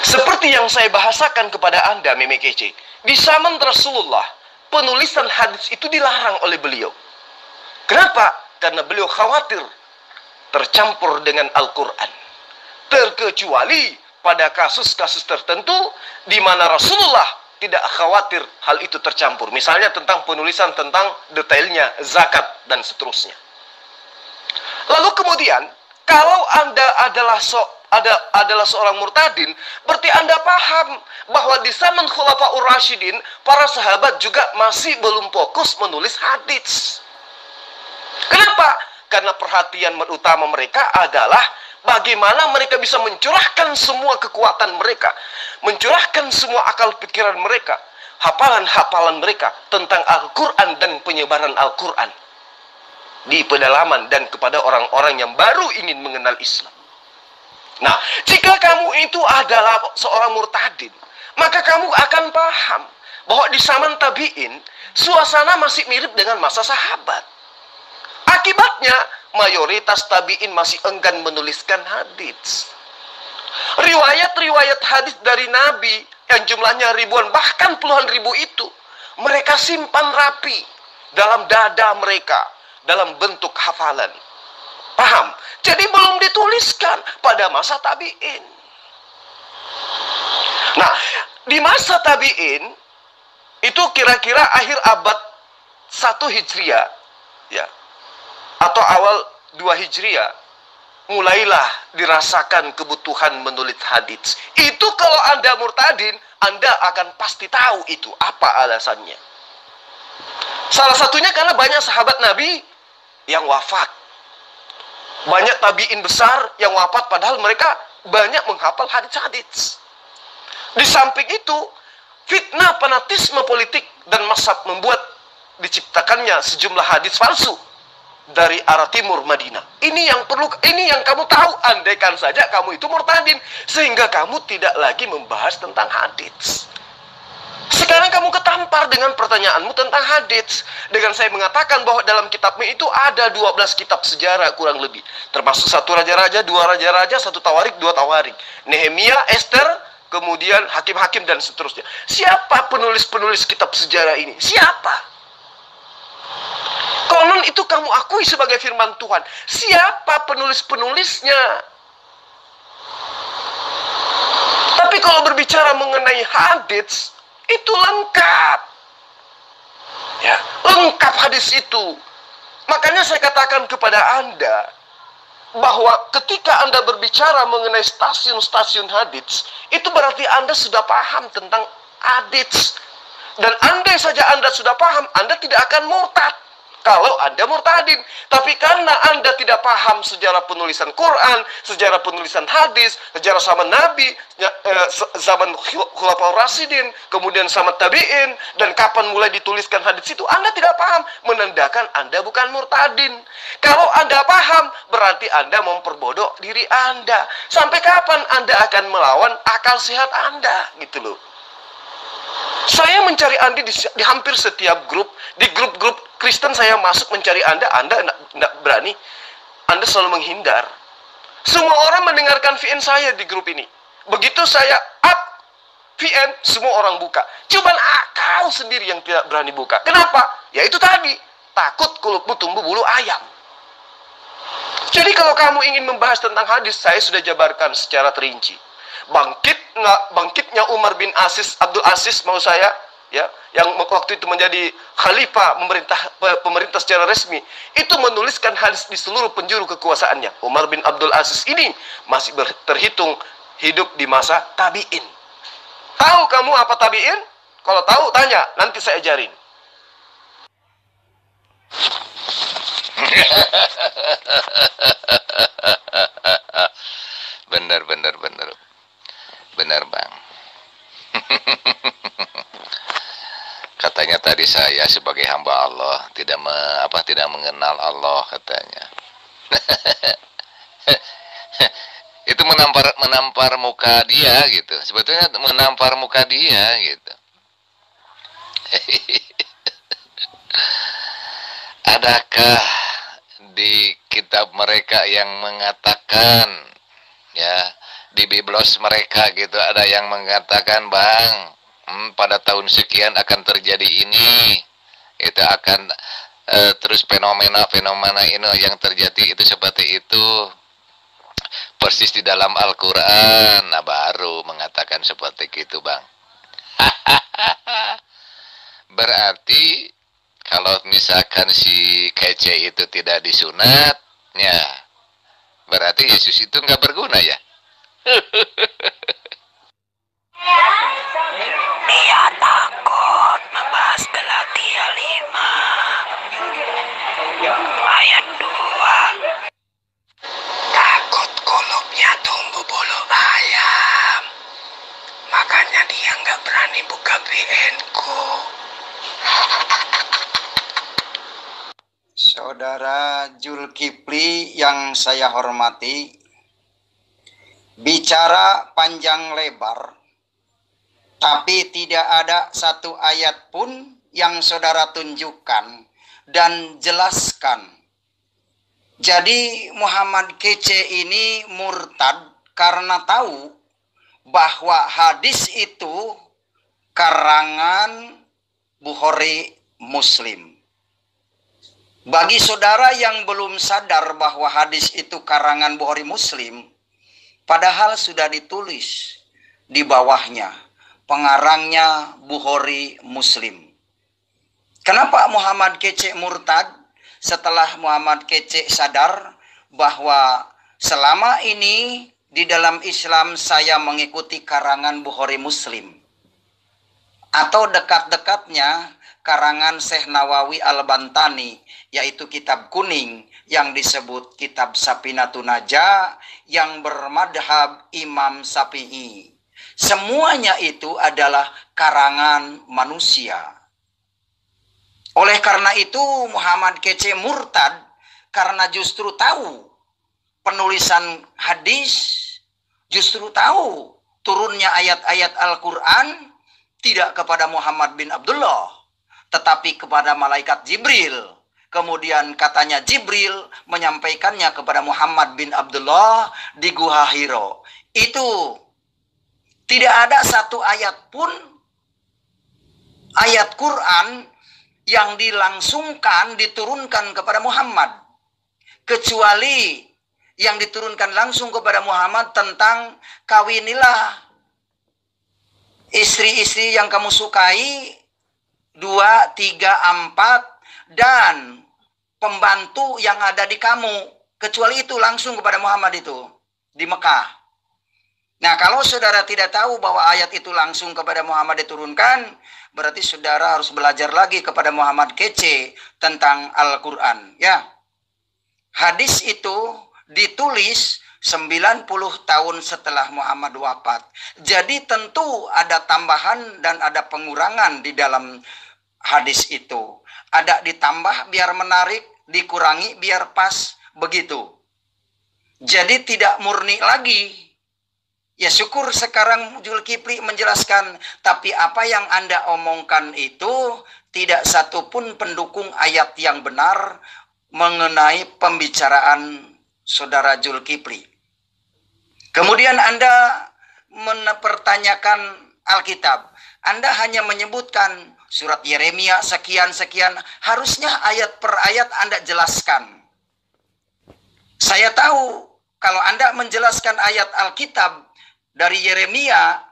S1: Seperti yang saya bahasakan kepada Anda, Meme Kece, di zaman Rasulullah, penulisan hadis itu dilarang oleh beliau. Kenapa? Karena beliau khawatir tercampur dengan Al-Quran. Terkecuali pada kasus-kasus tertentu di mana Rasulullah tidak khawatir hal itu tercampur. Misalnya tentang penulisan tentang detailnya, zakat, dan seterusnya. Lalu kemudian, kalau Anda adalah seorang murtadin, berarti Anda paham bahwa di zaman Khulafaur Rasyidin, para sahabat juga masih belum fokus menulis hadits. Kenapa? Karena perhatian utama mereka adalah bagaimana mereka bisa mencurahkan semua kekuatan mereka, mencurahkan semua akal pikiran mereka, hafalan-hafalan mereka tentang Al-Quran dan penyebaran Al-Quran di pedalaman dan kepada orang-orang yang baru ingin mengenal Islam. Nah, jika kamu itu adalah seorang murtadin, maka kamu akan paham bahwa di zaman tabi'in, suasana masih mirip dengan masa sahabat. Akibatnya, mayoritas tabi'in masih enggan menuliskan hadits. Riwayat-riwayat hadits dari Nabi yang jumlahnya ribuan, bahkan puluhan ribu itu, mereka simpan rapi dalam dada mereka, dalam bentuk hafalan. Paham? Jadi belum dituliskan pada masa tabi'in. Nah, di masa tabi'in, itu kira-kira akhir abad 1 Hijriah, ya, atau awal 2 Hijriah, mulailah dirasakan kebutuhan menulis hadits. Itu kalau Anda murtadin, Anda akan pasti tahu itu, apa alasannya. Salah satunya karena banyak sahabat Nabi yang wafat. Banyak tabi'in besar yang wafat padahal mereka banyak menghafal hadits-hadits. Di samping itu, fitnah fanatisme politik dan mazhab membuat diciptakannya sejumlah hadits palsu dari arah timur Madinah. Ini yang kamu tahu, andaikan saja kamu itu murtadin, sehingga kamu tidak lagi membahas tentang hadits. Sekarang Sekarang kamu ketampar dengan pertanyaanmu tentang hadits. Dengan saya mengatakan bahwa dalam kitabmu itu ada 12 kitab sejarah kurang lebih. Termasuk 1 raja-raja, 2 raja-raja, 1 tawarik, 2 tawarik. Nehemia, Esther, kemudian hakim-hakim dan seterusnya. Siapa penulis-penulis kitab sejarah ini? Siapa? Konon itu kamu akui sebagai firman Tuhan. Siapa penulis-penulisnya? Tapi kalau berbicara mengenai hadits, itu lengkap. Ya, lengkap hadis itu. Makanya saya katakan kepada Anda bahwa ketika Anda berbicara mengenai stasiun-stasiun hadits, itu berarti Anda sudah paham tentang hadits. Dan andai saja Anda sudah paham, Anda tidak akan murtad kalau Anda murtadin. Tapi karena Anda tidak paham sejarah penulisan Quran, sejarah penulisan hadis, sejarah zaman Nabi, zaman Khulafaur Rasyidin, kemudian zaman Tabi'in, dan kapan mulai dituliskan hadis itu, Anda tidak paham, menandakan Anda bukan murtadin. Kalau Anda paham, berarti Anda memperbodoh diri Anda. Sampai kapan Anda akan melawan akal sehat Anda? Gitu loh. Saya mencari Anda di hampir setiap grup. Di grup-grup Kristen saya masuk mencari Anda tidak berani. Anda selalu menghindar. Semua orang mendengarkan VN saya di grup ini. Begitu saya up VN, semua orang buka. Cuman kau sendiri yang tidak berani buka. Kenapa? Ya itu tadi, takut kulupmu tumbuh bulu ayam. Jadi kalau kamu ingin membahas tentang hadis, saya sudah jabarkan secara terinci. Bangkitnya Umar bin Abdul Aziz, mau saya, ya, yang waktu itu menjadi khalifah pemerintah secara resmi, itu menuliskan hadis di seluruh penjuru kekuasaannya. Umar bin Abdul Aziz ini masih terhitung hidup di masa tabi'in. Tahu kamu apa tabi'in? Kalau tahu tanya, nanti saya ajarin.
S6: Benar bang. Katanya tadi saya sebagai hamba Allah tidak mengenal Allah katanya. Itu menampar muka dia gitu. Sebetulnya menampar muka dia gitu. Adakah di kitab mereka yang mengatakan, ya, di biblos mereka gitu, ada yang mengatakan, bang, pada tahun sekian akan terjadi ini, itu akan terus fenomena ini yang terjadi itu seperti itu, persis di dalam Al-Quran. Nah baru mengatakan seperti itu bang. Berarti kalau misalkan si kece itu tidak disunat, ya berarti Yesus itu nggak berguna ya.
S7: Dia takut membahas Galatia 5 ayat 2. Takut kulupnya tumbuh bulu ayam, makanya dia nggak berani buka VN-ku.
S3: Saudara Zulkifli yang saya hormati, bicara panjang lebar, tapi tidak ada satu ayat pun yang saudara tunjukkan dan jelaskan. Jadi Muhammad Kece ini murtad karena tahu bahwa hadis itu karangan Bukhari Muslim. Bagi saudara yang belum sadar bahwa hadis itu karangan Bukhari Muslim, padahal sudah ditulis di bawahnya, pengarangnya Bukhari Muslim. Kenapa Muhammad Kece murtad? Setelah Muhammad Kece sadar bahwa selama ini di dalam Islam saya mengikuti karangan Bukhari Muslim, atau dekat-dekatnya karangan Syekh Nawawi Al-Bantani, yaitu kitab kuning yang disebut kitab Safinatun Najah yang bermadhab Imam Syafi'i. Semuanya itu adalah karangan manusia. Oleh karena itu Muhammad Kece murtad karena justru tahu penulisan hadis, justru tahu turunnya ayat-ayat Al-Quran, tidak kepada Muhammad bin Abdullah, tetapi kepada malaikat Jibril. Kemudian katanya Jibril menyampaikannya kepada Muhammad bin Abdullah di Gua Hiro. Itu tidak ada satu ayat pun, ayat Quran yang dilangsungkan, diturunkan kepada Muhammad, kecuali yang diturunkan langsung kepada Muhammad tentang kawinilah istri-istri yang kamu sukai 2, 3, 4 dan pembantu yang ada di kamu. Kecuali itu langsung kepada Muhammad itu di Mekah. Nah, kalau saudara tidak tahu bahwa ayat itu langsung kepada Muhammad diturunkan, berarti saudara harus belajar lagi kepada Muhammad kece tentang Al-Quran. Ya, hadis itu ditulis 90 tahun setelah Muhammad wafat. Jadi tentu ada tambahan dan ada pengurangan di dalam hadis itu. Ada ditambah biar menarik, dikurangi biar pas, begitu. Jadi tidak murni lagi. Ya syukur sekarang Zulkifli menjelaskan, tapi apa yang Anda omongkan itu tidak satupun pendukung ayat yang benar mengenai pembicaraan saudara Zulkifli. Kemudian Anda mempertanyakan Alkitab. Anda hanya menyebutkan surat Yeremia sekian-sekian. Harusnya ayat per ayat Anda jelaskan. Saya tahu kalau Anda menjelaskan ayat Alkitab dari Yeremia,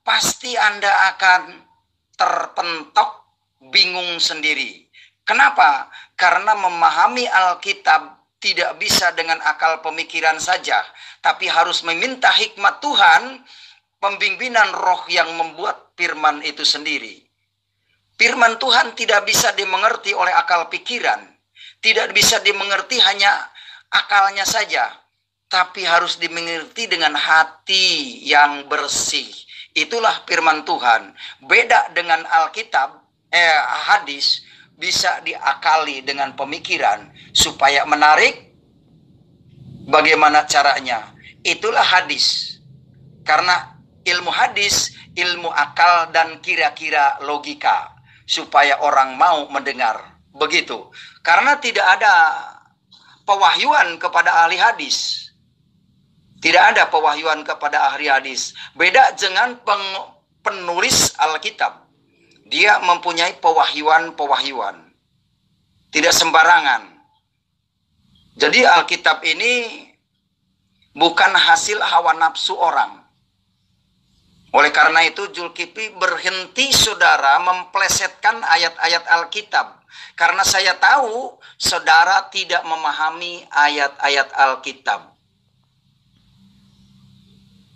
S3: pasti Anda akan terpentok bingung sendiri. Kenapa? Karena memahami Alkitab tidak bisa dengan akal pemikiran saja, tapi harus meminta hikmat Tuhan, pembimbingan roh yang membuat firman itu sendiri. Firman Tuhan tidak bisa dimengerti oleh akal pikiran, tidak bisa dimengerti hanya akalnya saja, tapi harus dimengerti dengan hati yang bersih. Itulah firman Tuhan. Beda dengan Alkitab, hadis, bisa diakali dengan pemikiran supaya menarik. Bagaimana caranya? Itulah hadis. Karena ilmu hadis, ilmu akal dan kira-kira logika supaya orang mau mendengar. Begitu. Karena tidak ada pewahyuan kepada ahli hadis. Tidak ada pewahyuan kepada ahli hadis. Beda dengan penulis Alkitab. Dia mempunyai pewahyuan-pewahyuan. Tidak sembarangan. Jadi Alkitab ini bukan hasil hawa nafsu orang. Oleh karena itu Zulkifli berhenti saudara memplesetkan ayat-ayat Alkitab. Karena saya tahu saudara tidak memahami ayat-ayat Alkitab.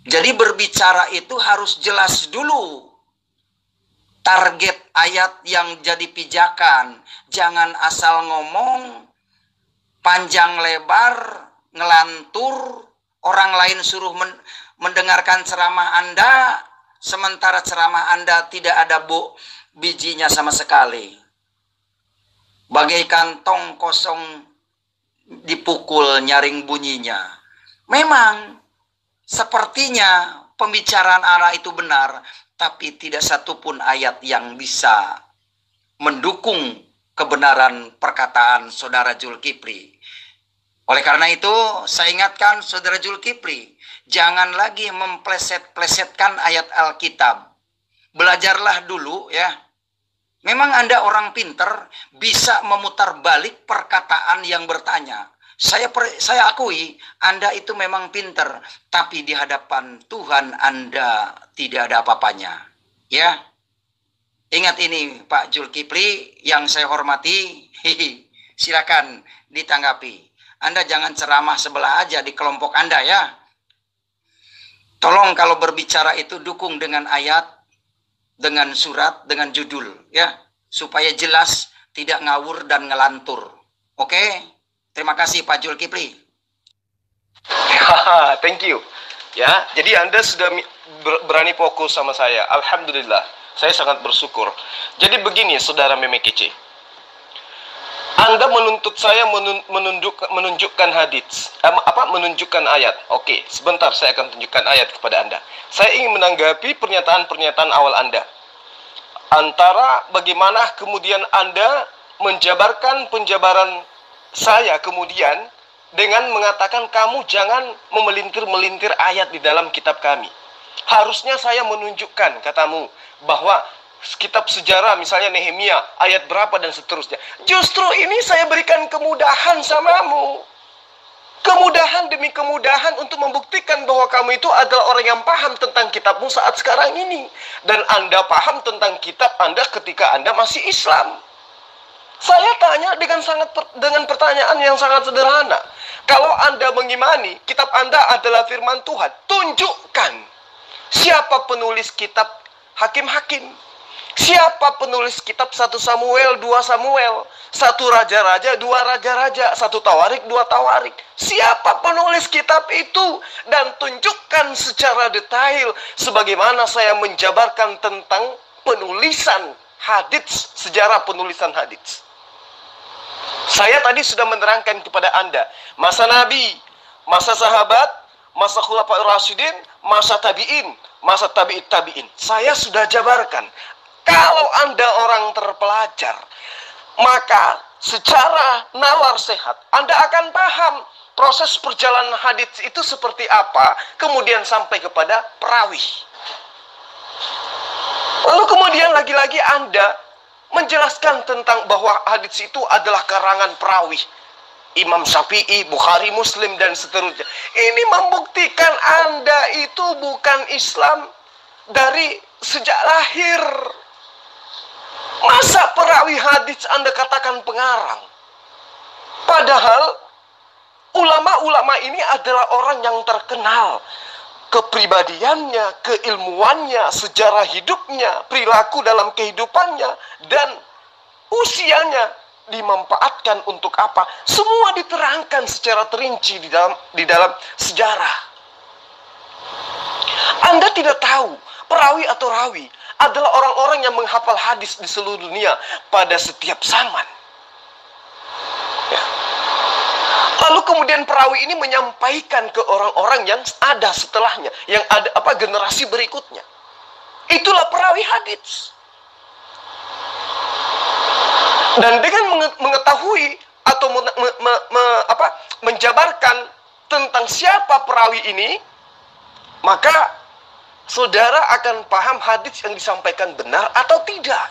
S3: Jadi berbicara itu harus jelas dulu. Target ayat yang jadi pijakan. Jangan asal ngomong, panjang lebar, ngelantur, orang lain suruh mendengarkan ceramah Anda, sementara ceramah Anda tidak ada bijinya sama sekali. Bagaikan tong kosong dipukul nyaring bunyinya. Memang sepertinya pembicaraan Allah itu benar, tapi tidak satupun ayat yang bisa mendukung kebenaran perkataan saudara Zulkifli. Oleh karena itu, saya ingatkan saudara Zulkifli, jangan lagi mempleset-plesetkan ayat Alkitab. Belajarlah dulu ya. Memang Anda orang pinter, bisa memutar balik perkataan yang bertanya. Saya akui, Anda itu memang pinter, tapi di hadapan Tuhan Anda tidak ada apa-apanya. Ya, ingat ini Pak Zulkifli yang saya hormati, silakan ditanggapi. Anda jangan ceramah sebelah aja di kelompok Anda ya. Tolong kalau berbicara itu dukung dengan ayat, dengan surat, dengan judul ya, supaya jelas, tidak ngawur dan ngelantur. Oke? Terima kasih Pak Zulkifli.
S1: Thank you. Ya, jadi Anda sudah berani fokus sama saya. Alhamdulillah. Saya sangat bersyukur. Jadi begini, saudara Meme Kece. Anda menuntut saya menunjukkan hadits, menunjukkan ayat. Oke, sebentar saya akan tunjukkan ayat kepada Anda. Saya ingin menanggapi pernyataan-pernyataan awal Anda. antara bagaimana kemudian Anda menjabarkan penjabaran saya kemudian dengan mengatakan kamu jangan memelintir-melintir ayat di dalam kitab kami. Harusnya saya menunjukkan katamu bahwa kitab sejarah misalnya Nehemia ayat berapa dan seterusnya. Justru ini saya berikan kemudahan samamu. Kemudahan demi kemudahan untuk membuktikan bahwa kamu itu adalah orang yang paham tentang kitabmu saat sekarang ini. Dan Anda paham tentang kitab Anda ketika Anda masih Islam. Saya tanya dengan pertanyaan yang sangat sederhana. Kalau Anda mengimani kitab Anda adalah firman Tuhan, tunjukkan siapa penulis kitab Hakim-Hakim. Siapa penulis kitab 1 Samuel, 2 Samuel, 1 Raja-Raja, 2 Raja-Raja, 1 Tawarik, 2 Tawarik. Siapa penulis kitab itu? Dan tunjukkan secara detail sebagaimana saya menjabarkan tentang penulisan hadits, sejarah penulisan hadits. Saya tadi sudah menerangkan kepada Anda masa Nabi, masa sahabat, masa Khulafaur Rasyidin, masa tabi'in, masa tabi'it tabi'in. Saya sudah jabarkan. Kalau Anda orang terpelajar, maka secara nalar sehat Anda akan paham proses perjalanan hadits itu seperti apa, kemudian sampai kepada perawi. Lalu kemudian lagi-lagi Anda menjelaskan tentang bahwa hadits itu adalah karangan perawi Imam Syafi'i, Bukhari, Muslim, dan seterusnya. Ini membuktikan Anda itu bukan Islam dari sejak lahir. Masa perawi hadits Anda katakan pengarang? Padahal ulama-ulama ini adalah orang yang terkenal. Kepribadiannya, keilmuannya, sejarah hidupnya, perilaku dalam kehidupannya, dan usianya dimanfaatkan untuk apa? Semua diterangkan secara terinci di dalam sejarah. Anda tidak tahu perawi atau rawi adalah orang-orang yang menghafal hadis di seluruh dunia pada setiap zaman. Ya. Lalu kemudian perawi ini menyampaikan ke orang-orang yang ada setelahnya, yang ada generasi berikutnya. Itulah perawi hadis. Dan dengan mengetahui atau menjabarkan tentang siapa perawi ini, maka saudara akan paham hadis yang disampaikan benar atau tidak.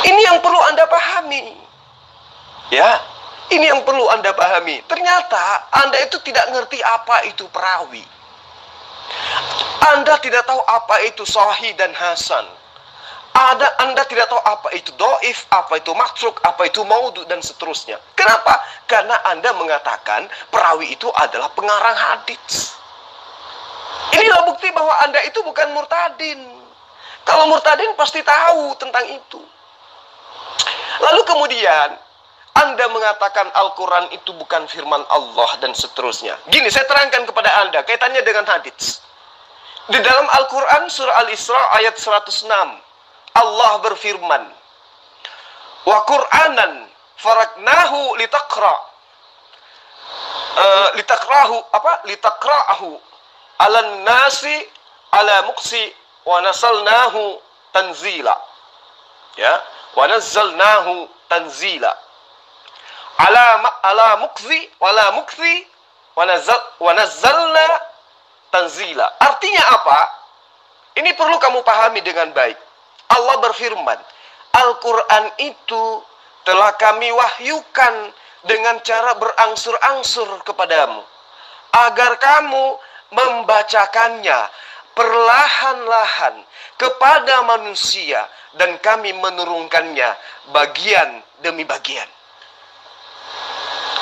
S1: Ini yang perlu Anda pahami. Ya, ini yang perlu Anda pahami. Ternyata Anda itu tidak ngerti apa itu perawi. Anda tidak tahu apa itu sahih dan hasan. Anda tidak tahu apa itu doif, apa itu matruk, apa itu maudhu, dan seterusnya. Kenapa? Karena Anda mengatakan perawi itu adalah pengarang hadis. Inilah bukti bahwa Anda itu bukan murtadin. Kalau murtadin pasti tahu tentang itu. Lalu kemudian Anda mengatakan Al-Quran itu bukan firman Allah dan seterusnya. Gini, saya terangkan kepada Anda kaitannya dengan hadits. Di dalam Al-Quran surah Al-Isra ayat 106, Allah berfirman, wa Qur'anan faraknahu litakra'ahu alan nasi ala muqsi wa nasalnahu tanzila. Ya, wa nazzalnahu tanzila. Ala muqsi wala muqsi wa nazzalna tanzila. Artinya apa? Ini perlu kamu pahami dengan baik. Allah berfirman, Al-Quran itu telah kami wahyukan dengan cara berangsur-angsur kepadamu, agar kamu membacakannya perlahan-lahan kepada manusia, dan kami menurunkannya bagian demi bagian.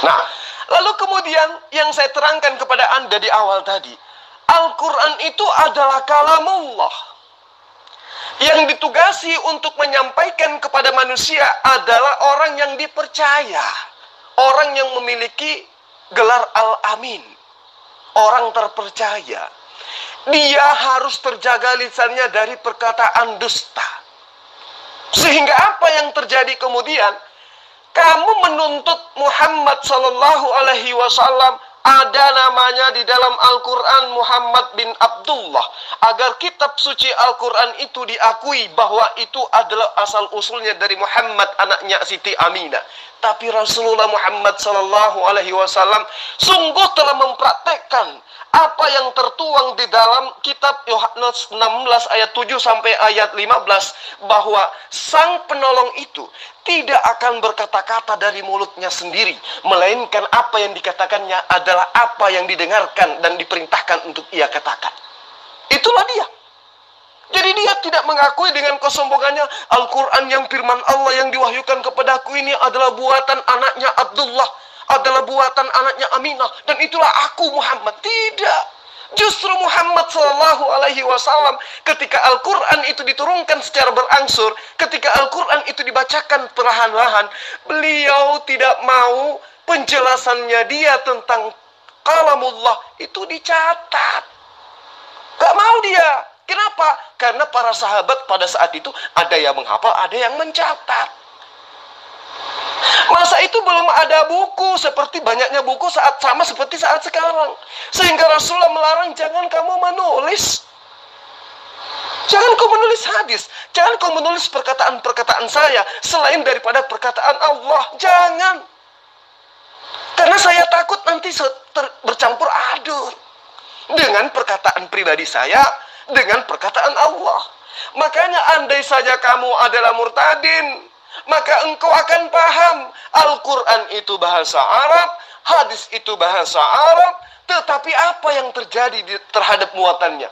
S1: Nah, lalu kemudian yang saya terangkan kepada Anda di awal tadi, Al-Quran itu adalah kalamullah. Yang ditugasi untuk menyampaikan kepada manusia adalah orang yang dipercaya, orang yang memiliki gelar Al-Amin, orang terpercaya. Dia harus terjaga lisannya dari perkataan dusta. Sehingga apa yang terjadi kemudian? Kamu menuntut Muhammad sallallahu alaihi wasallam Ada namanya di dalam Al-Quran Muhammad bin Abdullah. Agar kitab suci Al-Quran itu diakui bahwa itu adalah asal-usulnya dari Muhammad anaknya Siti Aminah. Tapi Rasulullah Muhammad SAW sungguh telah mempraktekkan apa yang tertuang di dalam kitab Yohanes 16 ayat 7 sampai ayat 15. Bahwa sang penolong itu tidak akan berkata-kata dari mulutnya sendiri. Melainkan apa yang dikatakannya adalah apa yang didengarkan dan diperintahkan untuk ia katakan. Itulah dia. Jadi dia tidak mengakui dengan kesombongannya, Al-Quran yang firman Allah yang diwahyukan kepadaku ini adalah buatan anaknya Abdullah, adalah buatan anaknya Aminah, dan itulah aku Muhammad. Tidak. Justru Muhammad SAW ketika Al-Quran itu diturunkan secara berangsur, ketika Al-Quran itu dibacakan perlahan-lahan, beliau tidak mau penjelasannya dia tentang kalamullah itu dicatat. Gak mau dia. Kenapa? Karena para sahabat pada saat itu ada yang menghafal, ada yang mencatat. Masa itu belum ada buku seperti banyaknya buku sama seperti saat sekarang. Sehingga Rasulullah melarang, jangan kamu menulis. Jangan kau menulis hadis. Jangan kau menulis perkataan-perkataan saya selain daripada perkataan Allah. Jangan. Karena saya takut nanti bercampur aduk dengan perkataan pribadi saya dengan perkataan Allah. Makanya andai saja kamu adalah murtadin, maka engkau akan paham Al-Quran itu bahasa Arab, hadis itu bahasa Arab, tetapi apa yang terjadi terhadap muatannya?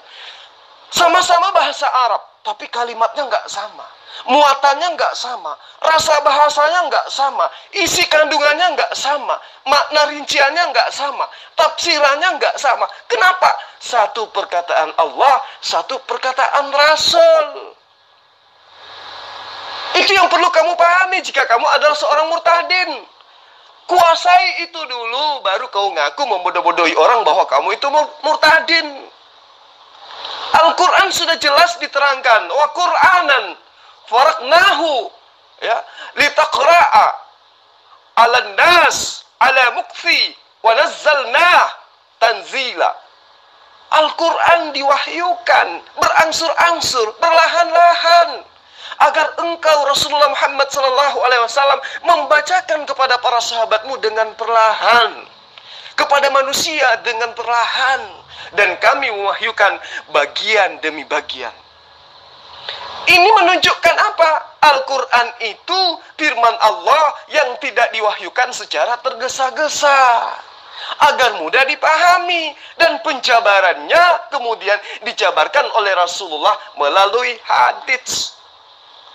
S1: Sama-sama bahasa Arab, tapi kalimatnya nggak sama, muatannya nggak sama, rasa bahasanya nggak sama, isi kandungannya nggak sama, makna rinciannya nggak sama, tafsirannya nggak sama. Kenapa? Satu perkataan Allah, satu perkataan Rasul. Itu yang perlu kamu pahami jika kamu adalah seorang murtadin. Kuasai itu dulu, baru kau ngaku membodoh-bodohi orang bahwa kamu itu murtadin. Al-Quran sudah jelas diterangkan. Wa Qur'anan faraqnahu ya litaqra'a 'alan nas 'ala mukfi wa nazzalnah tanzila. Al-Quran diwahyukan berangsur-angsur, perlahan-lahan, agar engkau Rasulullah Muhammad SAW membacakan kepada para sahabatmu dengan perlahan, kepada manusia dengan perlahan. Dan kami mewahyukan bagian demi bagian. Ini menunjukkan apa? Al-Quran itu firman Allah yang tidak diwahyukan secara tergesa-gesa, agar mudah dipahami. Dan penjabarannya kemudian dijabarkan oleh Rasulullah melalui hadits.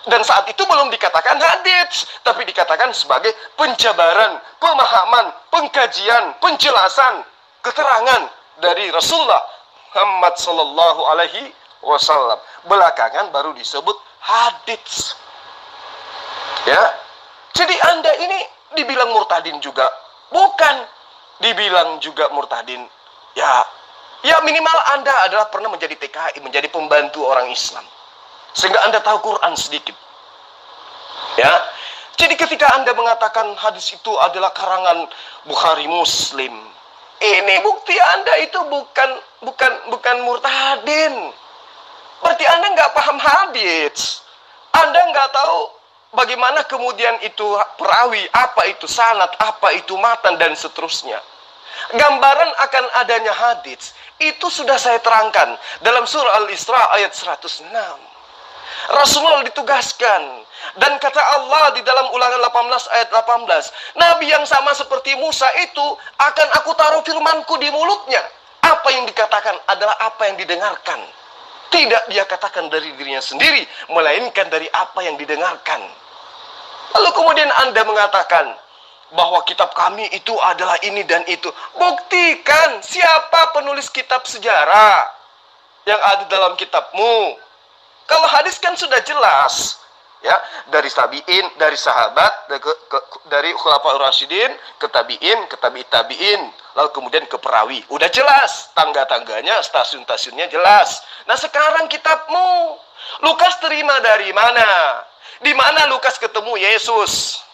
S1: Dan saat itu belum dikatakan hadits, tapi dikatakan sebagai penjabaran, pemahaman, pengkajian, penjelasan, keterangan dari Rasulullah Muhammad sallallahu alaihi wasallam. Belakangan baru disebut hadits. Ya. Jadi Anda ini dibilang murtadin juga bukan, dibilang juga murtadin. Ya minimal Anda adalah pernah menjadi TKI, menjadi pembantu orang Islam, sehingga Anda tahu Quran sedikit. Ya. Jadi ketika Anda mengatakan hadis itu adalah karangan Bukhari Muslim, ini bukti Anda itu bukan murtadin. Berarti Anda nggak paham hadis. Anda nggak tahu bagaimana kemudian itu perawi, apa itu sanad, apa itu matan, dan seterusnya. Gambaran akan adanya hadis itu sudah saya terangkan dalam surah Al-Isra ayat 106. Rasulullah ditugaskan, dan kata Allah di dalam Ulangan 18 ayat 18, Nabi yang sama seperti Musa itu akan aku taruh firmanku di mulutnya. Apa yang dikatakan adalah apa yang didengarkan. Tidak dia katakan dari dirinya sendiri, melainkan dari apa yang didengarkan. Lalu kemudian Anda mengatakan bahwa kitab kami itu adalah ini dan itu. Buktikan siapa penulis kitab sejarah yang ada dalam kitabmu. Kalau hadis kan sudah jelas, ya, dari tabi'in, dari sahabat, dari khulafaur rasyidin, ke tabi'in, ke tabi'in, lalu kemudian ke perawi. Udah jelas, tangga-tangganya, stasiun-stasiunnya jelas. Nah sekarang kitabmu, Lukas terima dari mana? Di mana Lukas ketemu Yesus?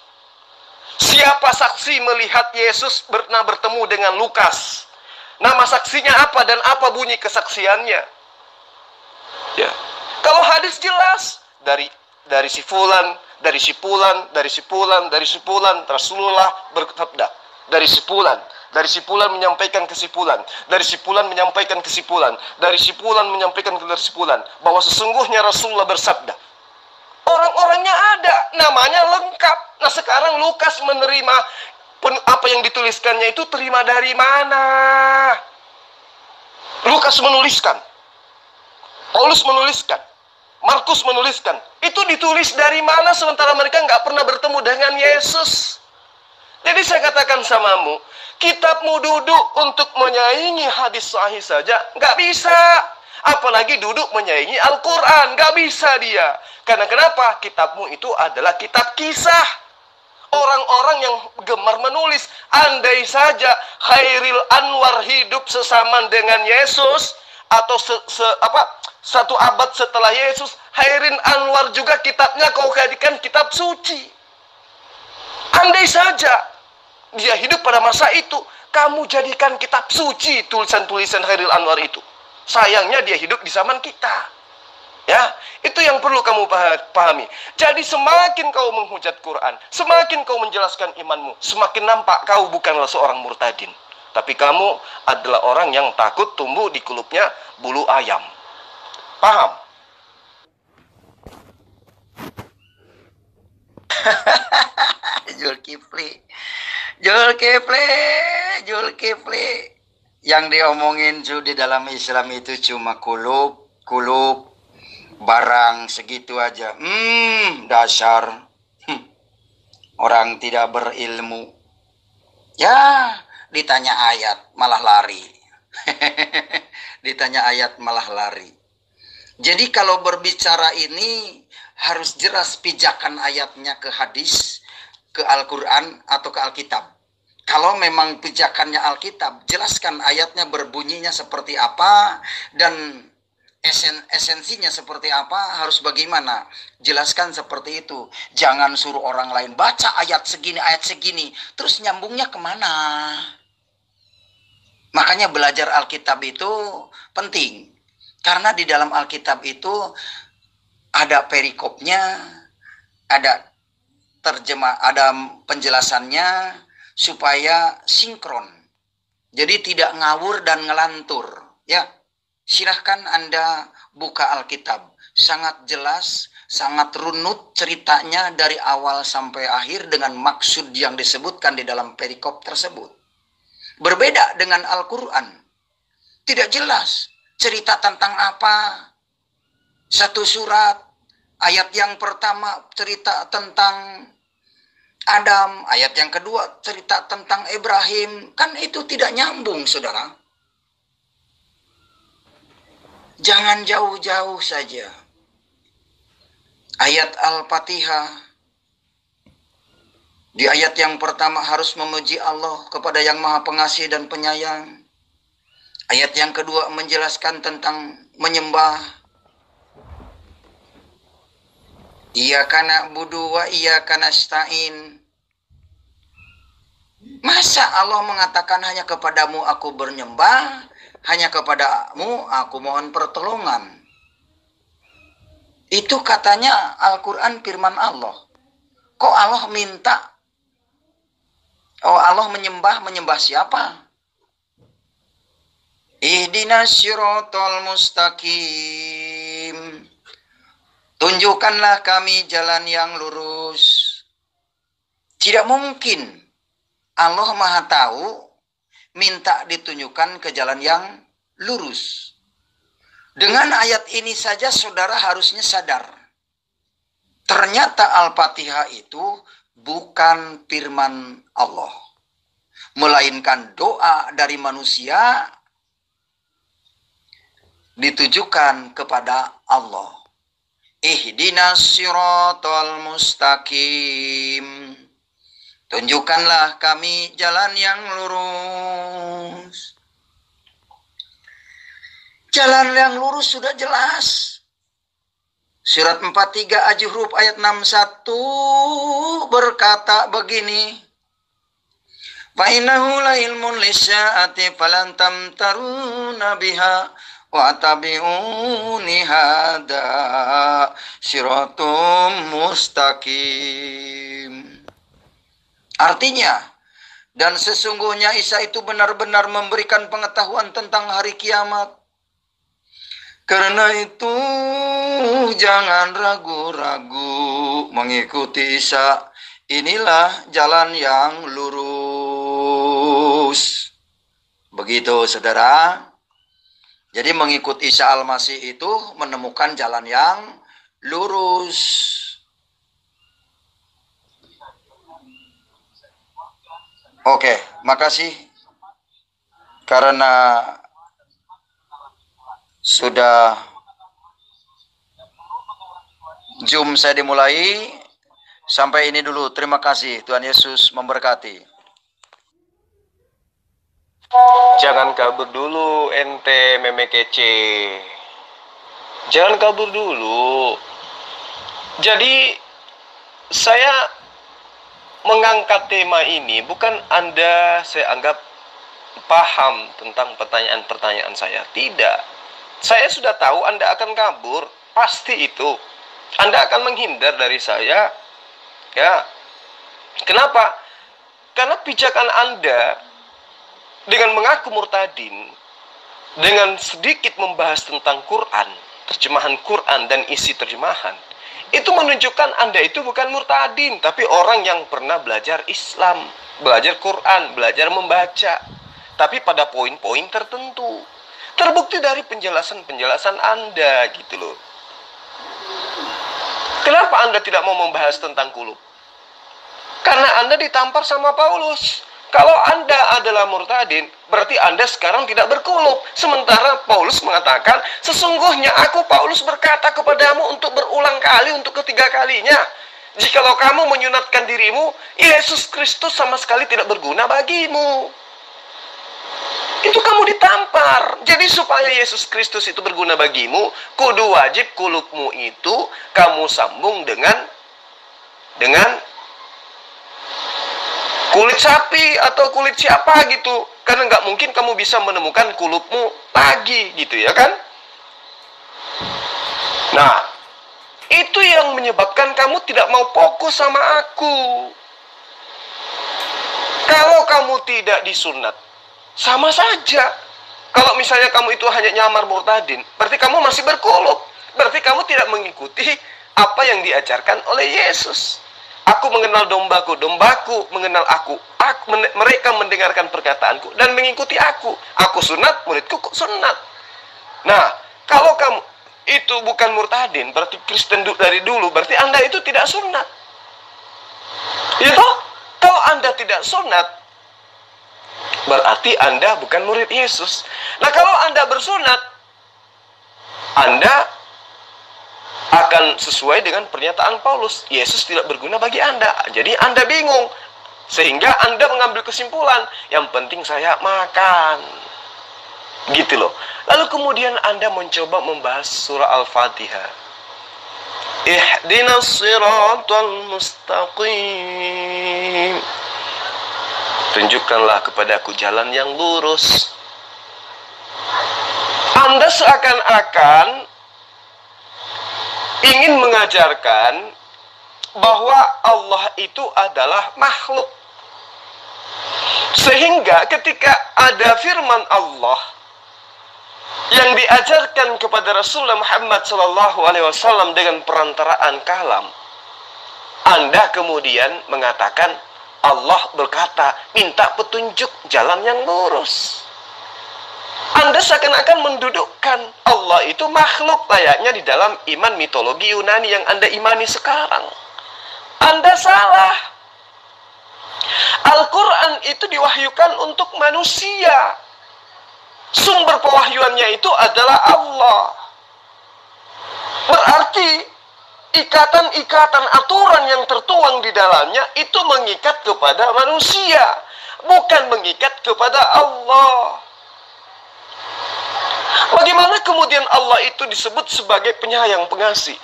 S1: Siapa saksi melihat Yesus pernah bertemu dengan Lukas? Nama saksinya apa dan apa bunyi kesaksiannya? Ya. Kalau hadis jelas dari si fulan, dari si fulan, dari si fulan, dari si fulan, Rasulullah bersabda. Dari si fulan menyampaikan kesimpulan, dari si fulan menyampaikan kesimpulan, dari si fulan menyampaikan kesimpulan bahwa sesungguhnya Rasulullah bersabda. Orang-orangnya ada, namanya lengkap. Nah sekarang Lukas menerima apa yang dituliskannya itu terima dari mana? Lukas menuliskan, Paulus menuliskan, Markus menuliskan. Itu ditulis dari mana sementara mereka nggak pernah bertemu dengan Yesus? Jadi saya katakan samamu, kitabmu duduk untuk menyaingi hadis sahih saja, nggak bisa. Apalagi duduk menyaingi Al-Quran, nggak bisa dia. Karena kenapa? Kitabmu itu adalah kitab kisah. Orang-orang yang gemar menulis, andai saja Khairil Anwar hidup sesaman dengan Yesus, atau satu abad setelah Yesus, Khairil Anwar juga kitabnya kau jadikan kitab suci. Andai saja dia hidup pada masa itu, kamu jadikan kitab suci tulisan-tulisan Khairil Anwar itu. Sayangnya dia hidup di zaman kita. Ya, itu yang perlu kamu pahami. Jadi semakin kau menghujat Quran, semakin kau menjelaskan imanmu, semakin nampak kau bukanlah seorang murtadin. Tapi kamu adalah orang yang takut tumbuh di kulupnya bulu ayam. Paham?
S3: Zulkifli. Yang diomongin di dalam Islam itu cuma kulub, barang segitu aja. Dasar orang tidak berilmu. Ya, ditanya ayat malah lari. Ditanya ayat malah lari. Jadi kalau berbicara ini harus jelas pijakan ayatnya ke hadis, ke Al-Quran atau ke Alkitab. Kalau memang pijakannya Alkitab, jelaskan ayatnya berbunyinya seperti apa dan esensinya seperti apa, harus bagaimana. Jelaskan seperti itu. Jangan suruh orang lain baca ayat segini, terus nyambungnya kemana? Makanya belajar Alkitab itu penting. Karena di dalam Alkitab itu ada perikopnya, ada ada penjelasannya supaya sinkron. Jadi tidak ngawur dan ngelantur. Ya, silahkan Anda buka Alkitab. Sangat jelas, sangat runut ceritanya dari awal sampai akhir dengan maksud yang disebutkan di dalam perikop tersebut. Berbeda dengan Al-Quran. Tidak jelas cerita tentang apa. Satu surat, ayat yang pertama cerita tentang Adam, ayat yang kedua cerita tentang Ibrahim. Kan itu tidak nyambung, saudara. Jangan jauh-jauh saja. Ayat Al-Fatihah. Di ayat yang pertama harus memuji Allah kepada yang Maha Pengasih dan Penyayang. Ayat yang kedua menjelaskan tentang menyembah. Iyyaka na'budu wa iyyaka nasta'in. Masa Allah mengatakan hanya kepadamu aku bernyembah, hanya kepadamu aku mohon pertolongan. Itu katanya Al-Quran firman Allah. Kok Allah minta? Oh, Allah menyembah siapa? Ihdinas siratal mustaqim. Tunjukkanlah kami jalan yang lurus. Tidak mungkin Allah Maha Tahu minta ditunjukkan ke jalan yang lurus. Dengan ayat ini saja saudara harusnya sadar. Ternyata Al-Fatihah itu bukan firman Allah, melainkan doa dari manusia ditujukan kepada Allah. Ihdinas siratal mustaqim. Tunjukkanlah kami jalan yang lurus. Jalan yang lurus sudah jelas. Surat 43 Al-Zuhruf ayat 61 berkata begini. Fa innahu la ilmun lisya'ati falan tamtaruna biha wa tabi'uni hada siratum mustaqim. Artinya, dan sesungguhnya Isa itu benar-benar memberikan pengetahuan tentang hari kiamat. Karena itu jangan ragu-ragu mengikuti Isa. Inilah jalan yang lurus. Begitu saudara. Jadi mengikuti Isa Al-Masih itu menemukan jalan yang lurus. Oke, makasih. Karena sudah Zoom saya dimulai. Sampai ini dulu. Terima kasih. Tuhan Yesus memberkati.
S1: Jangan kabur dulu ente meme kece. Jangan kabur dulu. Jadi saya mengangkat tema ini bukan Anda saya anggap paham tentang pertanyaan-pertanyaan saya. Tidak. Saya sudah tahu Anda akan kabur. Pasti itu. Anda akan menghindar dari saya. Ya. Kenapa? Karena pijakan Anda dengan mengaku murtadin, dengan sedikit membahas tentang Quran, terjemahan Quran dan isi terjemahan, itu menunjukkan Anda itu bukan murtadin, tapi orang yang pernah belajar Islam, belajar Quran, belajar membaca, tapi pada poin-poin tertentu. Terbukti dari penjelasan-penjelasan Anda gitu loh. Kenapa Anda tidak mau membahas tentang kulub? Karena Anda ditampar sama Paulus. Kalau Anda adalah murtadin, berarti Anda sekarang tidak berkulub. Sementara Paulus mengatakan, sesungguhnya aku Paulus berkata kepadamu untuk berulang kali, untuk ketiga kalinya. Jikalau kamu menyunatkan dirimu, Yesus Kristus sama sekali tidak berguna bagimu. Itu kamu ditampar. Jadi supaya Yesus Kristus itu berguna bagimu, kudu wajib kulubmu itu kamu sambung dengan kulit sapi atau kulit siapa gitu. Karena nggak mungkin kamu bisa menemukan kulubmu lagi gitu ya kan. Nah, itu yang menyebabkan kamu tidak mau fokus sama aku. Kalau kamu tidak disunat, sama saja. Kalau misalnya kamu itu hanya nyamar murtadin, berarti kamu masih berkulub. Berarti kamu tidak mengikuti apa yang diajarkan oleh Yesus. Aku mengenal dombaku, dombaku mengenal aku. Mereka mendengarkan perkataanku dan mengikuti aku. Aku sunat, muridku sunat. Nah, kalau kamu itu bukan murtadin, berarti Kristen dari dulu, berarti Anda itu tidak sunat. Itu, kalau Anda tidak sunat, berarti Anda bukan murid Yesus. Nah, kalau Anda bersunat, Anda akan sesuai dengan pernyataan Paulus. Yesus tidak berguna bagi Anda. Jadi Anda bingung. Sehingga Anda mengambil kesimpulan, yang penting saya makan. Gitu loh. Lalu kemudian Anda mencoba membahas surah Al-Fatihah. Ihdinas siratal mustaqim. Tunjukkanlah kepadaku jalan yang lurus. Anda seakan-akan ingin mengajarkan bahwa Allah itu adalah makhluk. Sehingga ketika ada firman Allah yang diajarkan kepada Rasulullah Muhammad SAW dengan perantaraan kalam, Anda kemudian mengatakan Allah berkata, minta petunjuk jalan yang lurus. Anda seakan-akan mendudukkan Allah itu makhluk layaknya di dalam iman mitologi Yunani yang Anda imani sekarang. Anda salah. Al-Quran itu diwahyukan untuk manusia. Sumber pewahyuannya itu adalah Allah. Berarti ikatan-ikatan aturan yang tertuang di dalamnya itu mengikat kepada manusia, bukan mengikat kepada Allah. Bagaimana kemudian Allah itu disebut sebagai penyayang pengasih?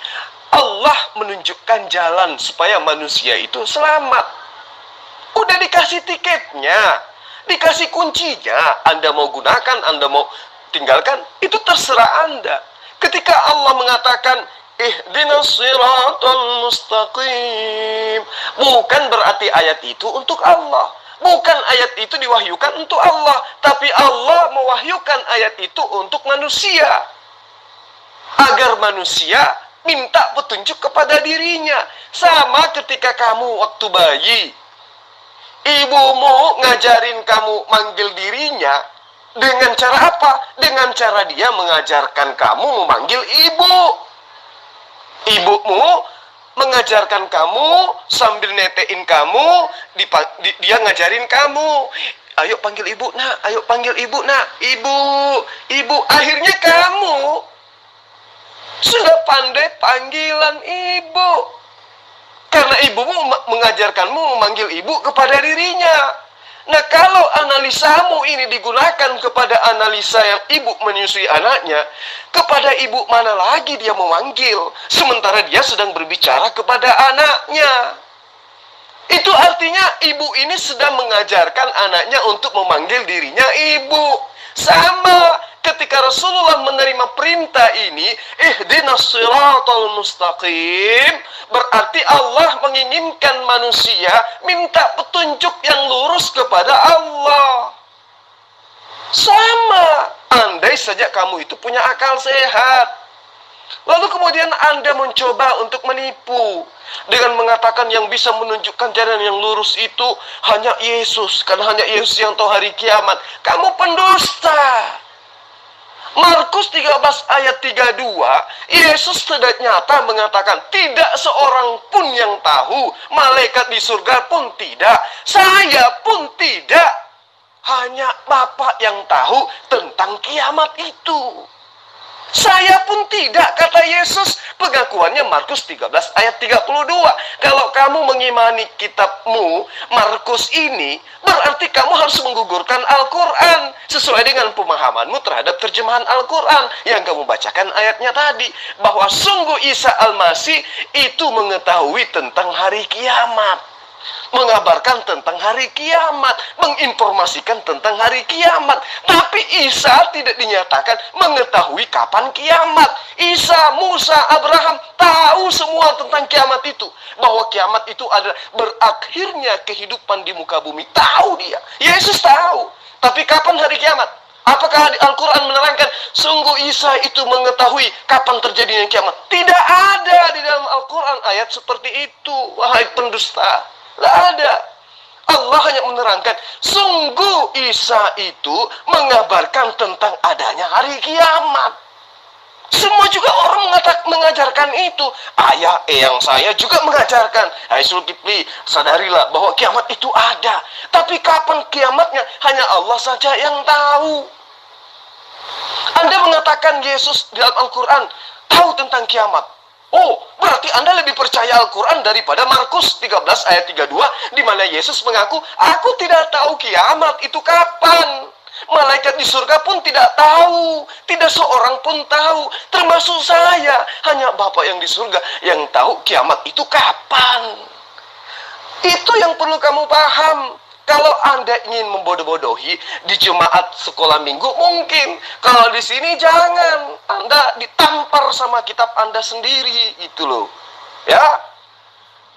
S1: Allah menunjukkan jalan supaya manusia itu selamat. Udah dikasih tiketnya, dikasih kuncinya. Anda mau gunakan, Anda mau tinggalkan, itu terserah Anda. Ketika Allah mengatakan ihdinas siratal mustaqim, bukan berarti ayat itu untuk Allah. Bukan ayat itu diwahyukan untuk Allah, tapi Allah mewahyukan ayat itu untuk manusia. Agar manusia minta petunjuk kepada dirinya. Sama ketika kamu waktu bayi, ibumu ngajarin kamu manggil dirinya. Dengan cara apa? Dengan cara dia mengajarkan kamu memanggil ibu. Ibumu mengajarkan kamu sambil netein kamu, dia ngajarin kamu. Ayo panggil ibu nak, ayo panggil ibu nak. Ibu, ibu. Akhirnya kamu sudah pandai panggilan ibu. Karena ibumu mengajarkanmu memanggil ibu kepada dirinya. Nah, kalau analisamu ini digunakan kepada analisa yang ibu menyusui anaknya, kepada ibu mana lagi dia memanggil, sementara dia sedang berbicara kepada anaknya. Itu artinya ibu ini sedang mengajarkan anaknya untuk memanggil dirinya ibu. Sama ketika Rasulullah menerima perintah ini, ihdinas siratal mustaqim, berarti Allah menginginkan manusia minta petunjuk yang lurus kepada Allah. Sama, andai saja kamu itu punya akal sehat, lalu kemudian Anda mencoba untuk menipu dengan mengatakan yang bisa menunjukkan jalan yang lurus itu hanya Yesus, karena hanya Yesus yang tahu hari kiamat. Kamu pendusta. Markus 13 ayat 32, Yesus tidak nyata mengatakan, tidak seorang pun yang tahu, malaikat di surga pun tidak, saya pun tidak, hanya Bapa yang tahu tentang kiamat itu. Saya pun tidak, kata Yesus. Pengakuannya Markus 13 ayat 32. Kalau kamu mengimani kitabmu Markus ini, berarti kamu harus menggugurkan Al-Quran sesuai dengan pemahamanmu terhadap terjemahan Al-Quran yang kamu bacakan ayatnya tadi, bahwa sungguh Isa Al-Masih itu mengetahui tentang hari kiamat, mengabarkan tentang hari kiamat, menginformasikan tentang hari kiamat. Tapi Isa tidak dinyatakan mengetahui kapan kiamat. Isa, Musa, Abraham tahu semua tentang kiamat itu, bahwa kiamat itu adalah berakhirnya kehidupan di muka bumi. Tahu dia. Yesus tahu. Tapi kapan hari kiamat? Apakah Al-Quran menerangkan sungguh Isa itu mengetahui kapan terjadinya kiamat? Tidak ada di dalam Al-Quran ayat seperti itu, wahai pendusta. Tidak ada. Allah hanya menerangkan sungguh Isa itu mengabarkan tentang adanya hari kiamat. Semua juga orang mengajarkan itu. Ayah eyang saya juga mengajarkan, hai Zulkifli, sadarilah bahwa kiamat itu ada. Tapi kapan kiamatnya hanya Allah saja yang tahu. Anda mengatakan Yesus di dalam Al-Quran tahu tentang kiamat. Oh, berarti Anda lebih percaya Al-Quran daripada Markus 13 ayat 32, di mana Yesus mengaku, aku tidak tahu kiamat itu kapan. Malaikat di surga pun tidak tahu. Tidak seorang pun tahu, termasuk saya. Hanya Bapa yang di surga yang tahu kiamat itu kapan. Itu yang perlu kamu paham. Kalau Anda ingin membodoh-bodohi di jemaat sekolah minggu, mungkin. Kalau di sini jangan. Anda ditampar sama kitab Anda sendiri, itu loh. Ya.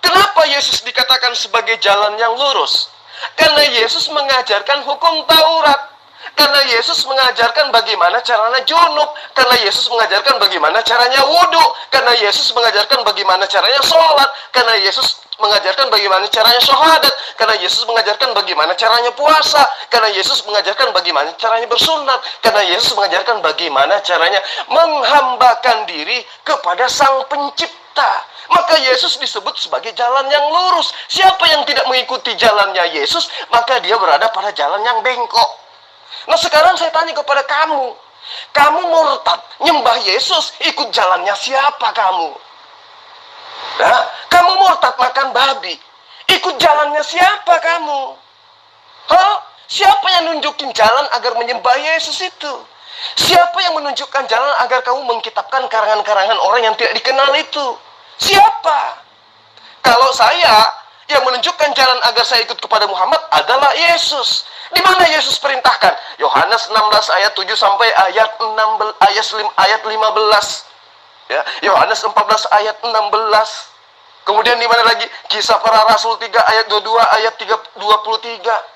S1: Kenapa Yesus dikatakan sebagai jalan yang lurus? Karena Yesus mengajarkan hukum Taurat. Karena Yesus mengajarkan bagaimana caranya junub. Karena Yesus mengajarkan bagaimana caranya wudhu. Karena Yesus mengajarkan bagaimana caranya sholat. Karena Yesus mengajarkan bagaimana caranya syahadat. Karena Yesus mengajarkan bagaimana caranya puasa. Karena Yesus mengajarkan bagaimana caranya bersunat. Karena Yesus mengajarkan bagaimana caranya menghambakan diri kepada Sang Pencipta. Maka Yesus disebut sebagai jalan yang lurus. Siapa yang tidak mengikuti jalannya Yesus, maka dia berada pada jalan yang bengkok. Nah, sekarang saya tanya kepada kamu. Kamu murtad, nyembah Yesus, ikut jalannya siapa kamu? Nah, kamu murtad makan babi, ikut jalannya siapa kamu? Hah? Siapa yang nunjukin jalan agar menyembah Yesus itu? Siapa yang menunjukkan jalan agar kamu mengkitabkan karangan-karangan orang yang tidak dikenal itu? Siapa? Kalau saya yang menunjukkan jalan agar saya ikut kepada Muhammad adalah Yesus. Di mana Yesus perintahkan? Yohanes 16 ayat 7 sampai ayat 15. Ya, Yohanes 14 ayat 16. Kemudian di mana lagi? Kisah para Rasul 3 ayat 22 ayat 23.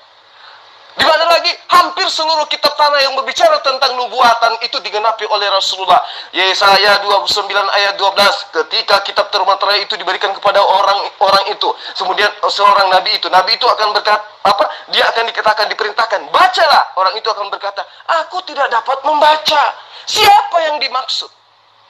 S1: Di mana lagi? Hampir seluruh kitab tanah yang berbicara tentang nubuatan itu digenapi oleh Rasulullah. Yesaya 29 ayat 12. Ketika kitab termaterai itu diberikan kepada orang itu, kemudian seorang nabi itu akan berkata apa? Dia akan dikatakan, diperintahkan, bacalah. Orang itu akan berkata, aku tidak dapat membaca. Siapa yang dimaksud?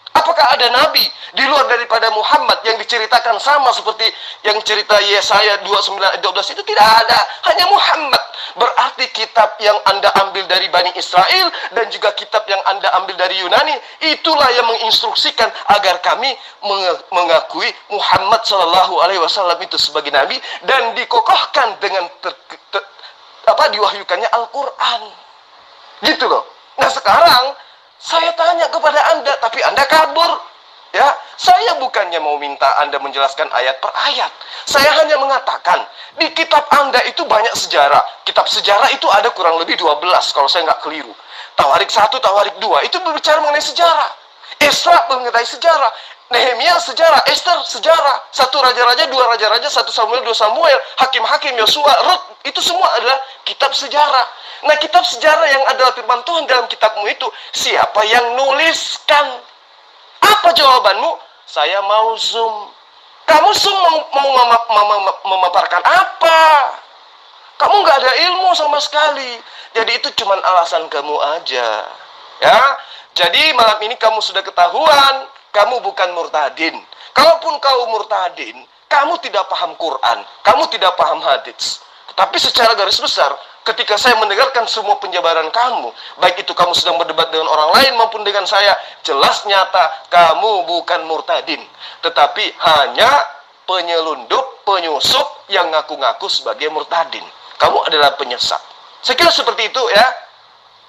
S1: Apakah ada nabi di luar daripada Muhammad yang diceritakan sama seperti yang cerita Yesaya 29 ayat 12 itu? Tidak ada, hanya Muhammad. Berarti kitab yang Anda ambil dari Bani Israel dan juga kitab yang Anda ambil dari Yunani, itulah yang menginstruksikan agar kami mengakui Muhammad SAW itu sebagai nabi dan dikokohkan dengan diwahyukannya Al-Quran. Gitu loh. Nah sekarang saya tanya kepada Anda, tapi Anda kabur. Ya, saya bukannya mau minta Anda menjelaskan ayat per ayat. Saya hanya mengatakan, di kitab Anda itu banyak sejarah. Kitab sejarah itu ada kurang lebih 12, kalau saya nggak keliru. Tawarik 1, Tawarik 2, itu berbicara mengenai sejarah. Esra mengenai sejarah. Nehemia sejarah, Esther sejarah. 1 raja-raja, 2 raja-raja, 1 Samuel, 2 Samuel, Hakim-Hakim, Yosua, Rut. Itu semua adalah kitab sejarah. Nah, kitab sejarah yang adalah firman Tuhan dalam kitabmu itu, siapa yang nuliskan? Apa jawabanmu? Saya mau Zoom. Kamu Zoom mau memaparkan apa? Kamu nggak ada ilmu sama sekali. Jadi itu cuma alasan kamu aja. Ya. Jadi malam ini kamu sudah ketahuan, kamu bukan murtadin. Kalaupun kau murtadin, kamu tidak paham Quran, kamu tidak paham hadits. Tetapi secara garis besar, ketika saya mendengarkan semua penjabaran kamu, baik itu kamu sedang berdebat dengan orang lain maupun dengan saya, jelas nyata kamu bukan murtadin, tetapi hanya penyelundup, penyusup yang ngaku-ngaku sebagai murtadin. Kamu adalah penyesat. Saya kira seperti itu ya.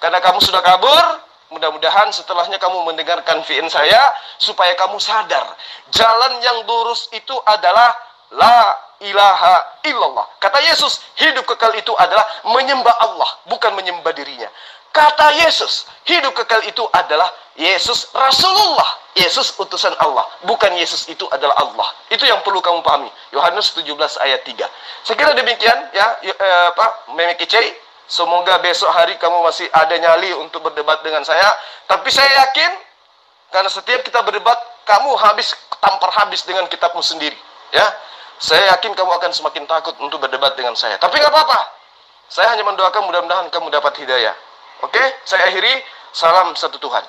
S1: Karena kamu sudah kabur, mudah-mudahan setelahnya kamu mendengarkan VN saya, supaya kamu sadar, jalan yang lurus itu adalah la ilaha illallah. Kata Yesus, hidup kekal itu adalah menyembah Allah, bukan menyembah dirinya. Kata Yesus, hidup kekal itu adalah Yesus Rasulullah, Yesus utusan Allah, bukan Yesus itu adalah Allah. Itu yang perlu kamu pahami. Yohanes 17 ayat 3. Saya kira demikian ya, Meme Kece. Semoga besok hari kamu masih ada nyali untuk berdebat dengan saya. Tapi saya yakin, karena setiap kita berdebat, kamu tampar habis dengan kitabmu sendiri. Ya, saya yakin kamu akan semakin takut untuk berdebat dengan saya. Tapi nggak apa-apa. Saya hanya mendoakan mudah-mudahan kamu dapat hidayah. Oke, saya akhiri. Salam satu Tuhan.